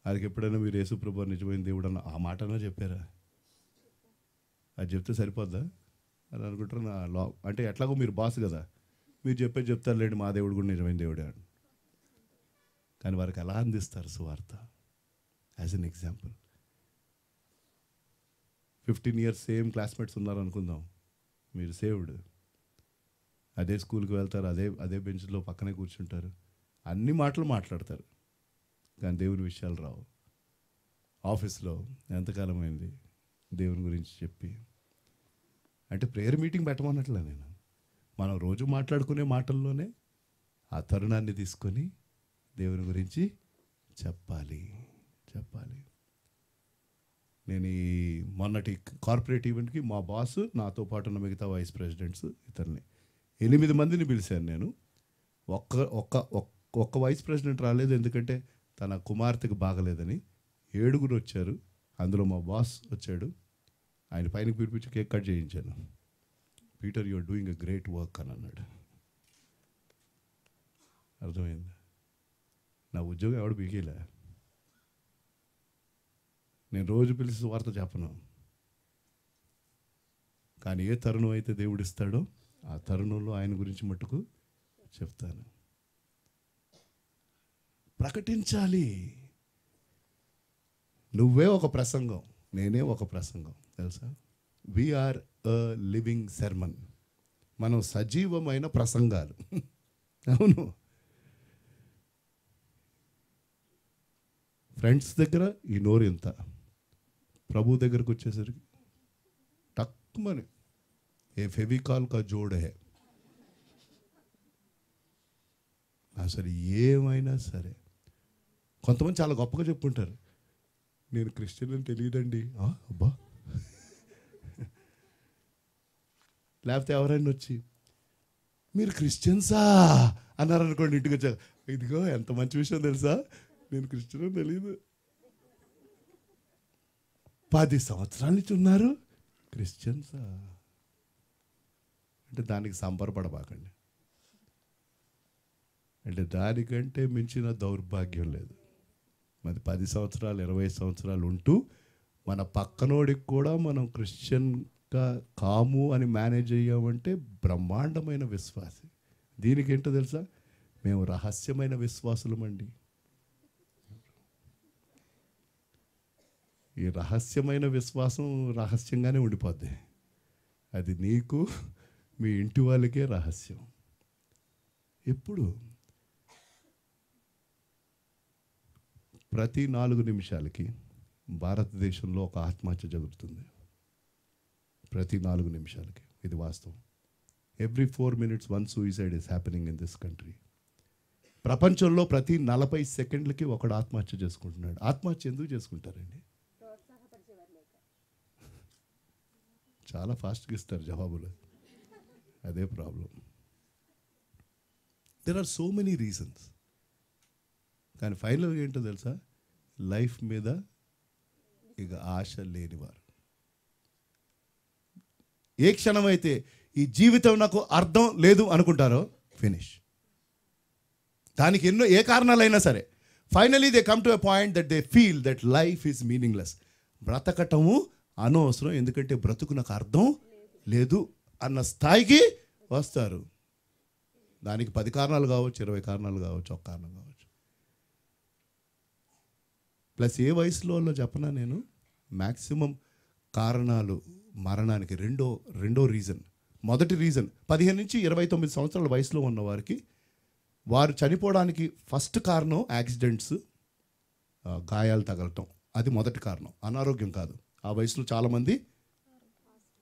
వారికి ఎప్పుడైనా మీరు యేసుప్రభువు నిజమైన దేవుడు అన్న ఆ మాట అన్నా చెప్పారా? అది చెప్తే సరిపోద్దా అని అనుకుంటారు. అంటే ఎట్లాగో మీరు బాస్ కదా, మీరు చెప్తారు లేండి, మా దేవుడు కూడా నిజమైన దేవుడే అని. కానీ వారికి ఎలా అందిస్తారు సువార్త? As an example, 15 years same classmates ఉన్నారు అనుకుందాం. మీరు సేవ్డ్, అదే స్కూల్కి వెళ్తారు, అదే బెంచ్లో పక్కనే కూర్చుంటారు, అన్ని మాటలు మాట్లాడతారు, కానీ దేవుని విషయాలు రావు. ఆఫీస్లో ఎంతకాలం అయింది దేవుని గురించి చెప్పి? అంటే ప్రేయర్ మీటింగ్ పెట్టమన్నట్లే నేను. మనం రోజు మాట్లాడుకునే మాటల్లోనే ఆ తరుణాన్ని తీసుకొని దేవుని గురించి చెప్పాలి. నేను ఈ మొన్నటి కార్పొరేట్ ఈవెంట్కి మా బాస్, నాతో పాటు ఉన్న మిగతా వైస్ ప్రెసిడెంట్స్, ఇతరుని 8 మందిని పిలిచాను నేను. ఒక్క వైస్ ప్రెసిడెంట్ రాలేదు, ఎందుకంటే తన కుమార్తెకు బాగలేదని. 7 వచ్చారు, అందులో మా బాస్ వచ్చాడు. ఆయన పైనకి పిలిపించి కేక్ కట్ చేయించాను. Peter, you are doing a great work అని అన్నాడు. అర్థమైంది? నా ఉద్యోగం ఎవడు బిగిలే. నేను రోజు పిలిచి వార్త చెప్పను, కానీ ఏ తరుణం అయితే దేవుడు ఇస్తాడో ఆ తరుణంలో ఆయన గురించి మట్టుకు చెప్తాను. ప్రకటించాలి. నువ్వే ఒక ప్రసంగం, నేనే ఒక ప్రసంగం, తెలుసా? We are a living sermon. మనం సజీవమైన ప్రసంగాలు. అవును. ఫ్రెండ్స్ దగ్గర ఈ నోరు ఎంత, ప్రభు దగ్గరకు వచ్చేసరికి టక్కుమని ఏ ఫెవికాల్ కా జోడ్ హే. అసలు ఏమైనా సరే కొంతమంది చాలా గొప్పగా చెప్పుకుంటారు, నేను క్రిస్టియన్ అని తెలియదండి. అబ్బా. లేకపోతే ఎవరైనా వచ్చి మీరు క్రిస్టియన్సా అన్నారనుకోండి, ఇంటికి వచ్చాక ఇదిగో ఎంత మంచి విషయం తెలుసా, నేను క్రిస్టియన్ తెలియదు. 10 సంవత్సరాల నుంచి ఉన్నారు క్రిస్టియన్సా అంటే దానికి సంబరపడబాకండి. అంటే దానికంటే మించిన దౌర్భాగ్యం లేదు. మరి 10 సంవత్సరాలు 20 సంవత్సరాలు ఉంటూ మన పక్కనోడికి కూడా మనం క్రిస్టియన్గా కాము అని మేనేజ్ అయ్యామంటే బ్రహ్మాండమైన విశ్వాసి. దీనికి ఏంటో తెలుసా, మేము రహస్యమైన విశ్వాసులమండి. ఈ రహస్యమైన విశ్వాసం రహస్యంగానే ఉండిపోద్ది. అది నీకు మీ ఇంటి వాళ్ళకే రహస్యం. ఎప్పుడు ప్రతి 4 నిమిషాలకి భారతదేశంలో ఒక ఆత్మహత్య జరుగుతుంది. ప్రతి 4 నిమిషాలకి, ఇది వాస్తవం. Every 4 minutes 1 suicide is happening in this country. ప్రపంచంలో ప్రతి 40 సెకండ్లకి ఒకడు ఆత్మహత్య చేసుకుంటున్నాడు. ఆత్మహత్య ఎందుకు చేసుకుంటారండి? చాలా ఫాస్ట్గా ఇస్తారు జవాబులు. అదే problem. There are so many reasons. కానీ ఫైనల్గా ఏంటో తెలుసా, లైఫ్ మీద ఇక ఆశ లేనివారు. ఏ క్షణమైతే ఈ జీవితం నాకు అర్థం లేదు అనుకుంటారో ఫినిష్. దానికి ఏ కారణాలైనా సరే finally they come to a point that they feel that life is meaningless. బ్రతకటము అనవసరం, ఎందుకంటే బ్రతుకు నాకు అర్థం లేదు అన్న స్థాయికి వస్తారు. దానికి 10 కారణాలు కావచ్చు, 20 కారణాలు కావచ్చు, ఒక కారణం కావచ్చు. ప్లస్ ఏ వయసులో చెప్పనా నేను, మ్యాక్సిమం కారణాలు మరణానికి రెండో రీజన్. మొదటి రీజన్ 15 నుంచి 29 సంవత్సరాల వయసులో ఉన్న వారికి, వారు చనిపోవడానికి ఫస్ట్ కారణం యాక్సిడెంట్స్, గాయాలు తగలటం. అది మొదటి కారణం, అనారోగ్యం కాదు. ఆ వయసులో చాలామంది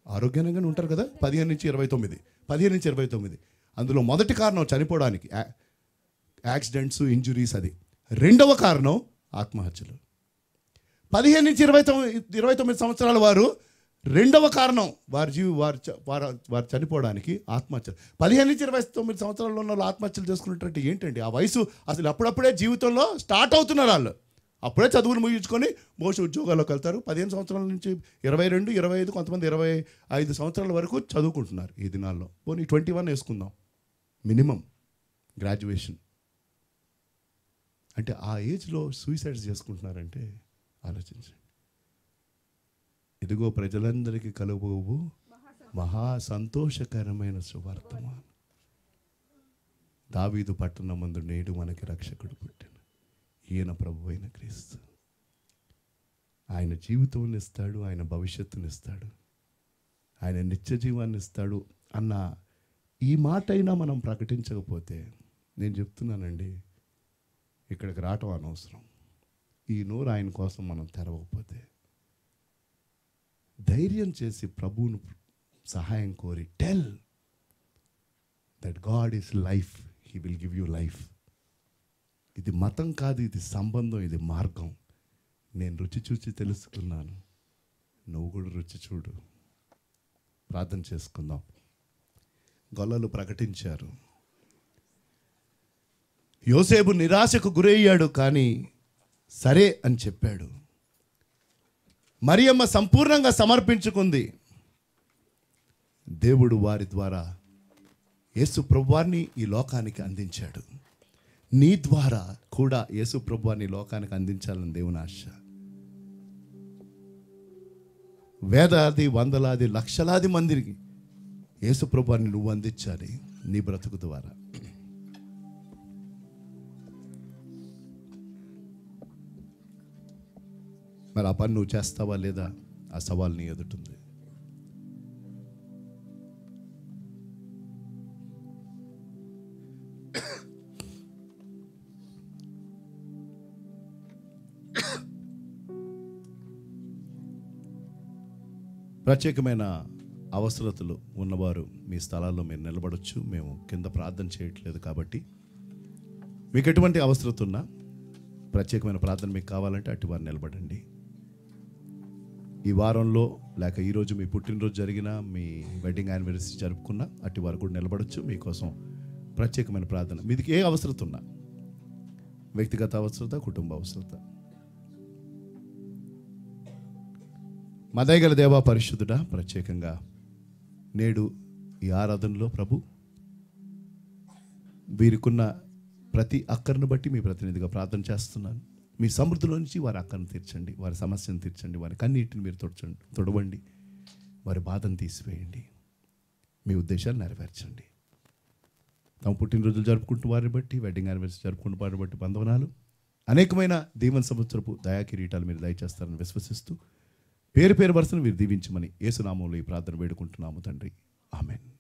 ఆరోగ్యంగానే ఉంటారు కదా. 15 నుంచి 29. అందులో మొదటి కారణం చనిపోవడానికి యాక్సిడెంట్స్, ఇంజురీస్. అది రెండవ కారణం ఆత్మహత్యలు. 15 నుంచి 29 సంవత్సరాల వారు రెండవ కారణం వారు చనిపోవడానికి ఆత్మహత్యలు. 15 నుంచి 29 సంవత్సరాల్లో ఉన్న వాళ్ళు ఆత్మహత్యలు చేసుకున్నట్టు ఏంటండి? ఆ వయసు అసలు అప్పుడప్పుడే జీవితంలో స్టార్ట్ అవుతున్నారు. వాళ్ళు అప్పుడే చదువులు ముగించుకొని బహుశా ఉద్యోగాల్లోకి వెళ్తారు. 15 సంవత్సరాల నుంచి 22, 25, కొంతమంది 25 సంవత్సరాల వరకు చదువుకుంటున్నారు ఈ దినాల్లో. పోనీ 21 వేసుకుందాం మినిమం గ్రాడ్యుయేషన్. అంటే ఆ ఏజ్లో సూసైడ్స్ చేసుకుంటున్నారంటే ఆలోచించండి. ఇదిగో ప్రజలందరికీ కలుగుబోవు మహా సంతోషకరమైన సువార్తమానం. దావీదు పట్టణమందు నేడు మనకి రక్షకుడు పుట్టాను, ఈయన ప్రభు అయిన క్రీస్తు. ఆయన జీవితాన్ని ఇస్తాడు, ఆయన భవిష్యత్తుని ఇస్తాడు, ఆయన నిత్య జీవాన్ని ఇస్తాడు అన్న ఈ మాట అయినా మనం ప్రకటించకపోతే, నేను చెప్తున్నానండి, ఇక్కడికి రావటం అనవసరం. ఈ నోరు ఆయన కోసం మనం తెరవకపోతే, ధైర్యం చేసి ప్రభువును సహాయం కోరి tell that God is life, he will give you life. ఇది మతం కాదు, ఇది సంబంధం, ఇది మార్గం. నేను రుచి చూసి తెలుసుకున్నాను, నువ్వు కూడా రుచి చూడు. ప్రార్థన చేసుకుందాం. గొల్లలు ప్రకటించారు. యోసేపు నిరాశకు గురయ్యాడు, కానీ సరే అని చెప్పాడు. మరియమ్మ సంపూర్ణంగా సమర్పించుకుంది. దేవుడు వారి ద్వారా యేసు ప్రభువాన్ని ఈ లోకానికి అందించాడు. నీ ద్వారా కూడా యేసు ప్రభువాన్ని లోకానికి అందించాలని దేవుని ఆశ. వేలాది, వందలాది, లక్షలాది మందికి యేసు ప్రభువాన్ని నువ్వు అందించాలి నీ బ్రతుకు ద్వారా. మరి ఆ పని నువ్వు చేస్తావా లేదా? ఆ సవాల్ నీ ఎదుటుంది. ప్రత్యేకమైన అవసరతలు ఉన్నవారు మీ స్థలాల్లో మీరు నిలబడవచ్చు. మేము కింద ప్రార్థన చేయట్లేదు కాబట్టి మీకు ఎటువంటి అవసరత ఉన్నా, ప్రత్యేకమైన ప్రార్థన మీకు కావాలంటే అటు వారు నిలబడండి. ఈ వారంలో లేక ఈరోజు మీ పుట్టినరోజు జరిగిన, మీ వెడ్డింగ్ యానివర్సరీ జరుపుకున్నా అటు వారు కూడా నిలబడచ్చు. మీకోసం ప్రత్యేకమైన ప్రార్థన. మీదికి ఏ అవసరత ఉన్నా వ్యక్తిగత అవసరత, కుటుంబ అవసరత. మా దయగల దేవా పరిశుద్ధుడా, ప్రత్యేకంగా నేడు ఈ ఆరాధనలో ప్రభు వీరికున్న ప్రతి అక్కర్ను బట్టి మీ ప్రతినిధిగా ప్రార్థన చేస్తున్నాను. మీ సమృద్ధిలో నుంచి వారి అక్కర్ను తీర్చండి, వారి సమస్యను తీర్చండి, వారి కన్నీటిని మీరు తొడవండి, వారి బాధను తీసివేయండి, మీ ఉద్దేశాలు నెరవేర్చండి. తమ పుట్టినరోజులు జరుపుకుంటున్న వారిని బట్టి, వెడ్డింగ్ యానివర్సరీ జరుపుకుంటున్న వారిని బట్టి వందనాలు. అనేకమైన దీవెన సంవత్సరపు దయా కిరీటాలు మీరు దయచేస్తారని విశ్వసిస్తూ పేరు వరుసను మీరు దీవించమని యేసునామంలో ఈ ప్రార్థన వేడుకుంటున్నాము తండ్రి. ఆమెన్.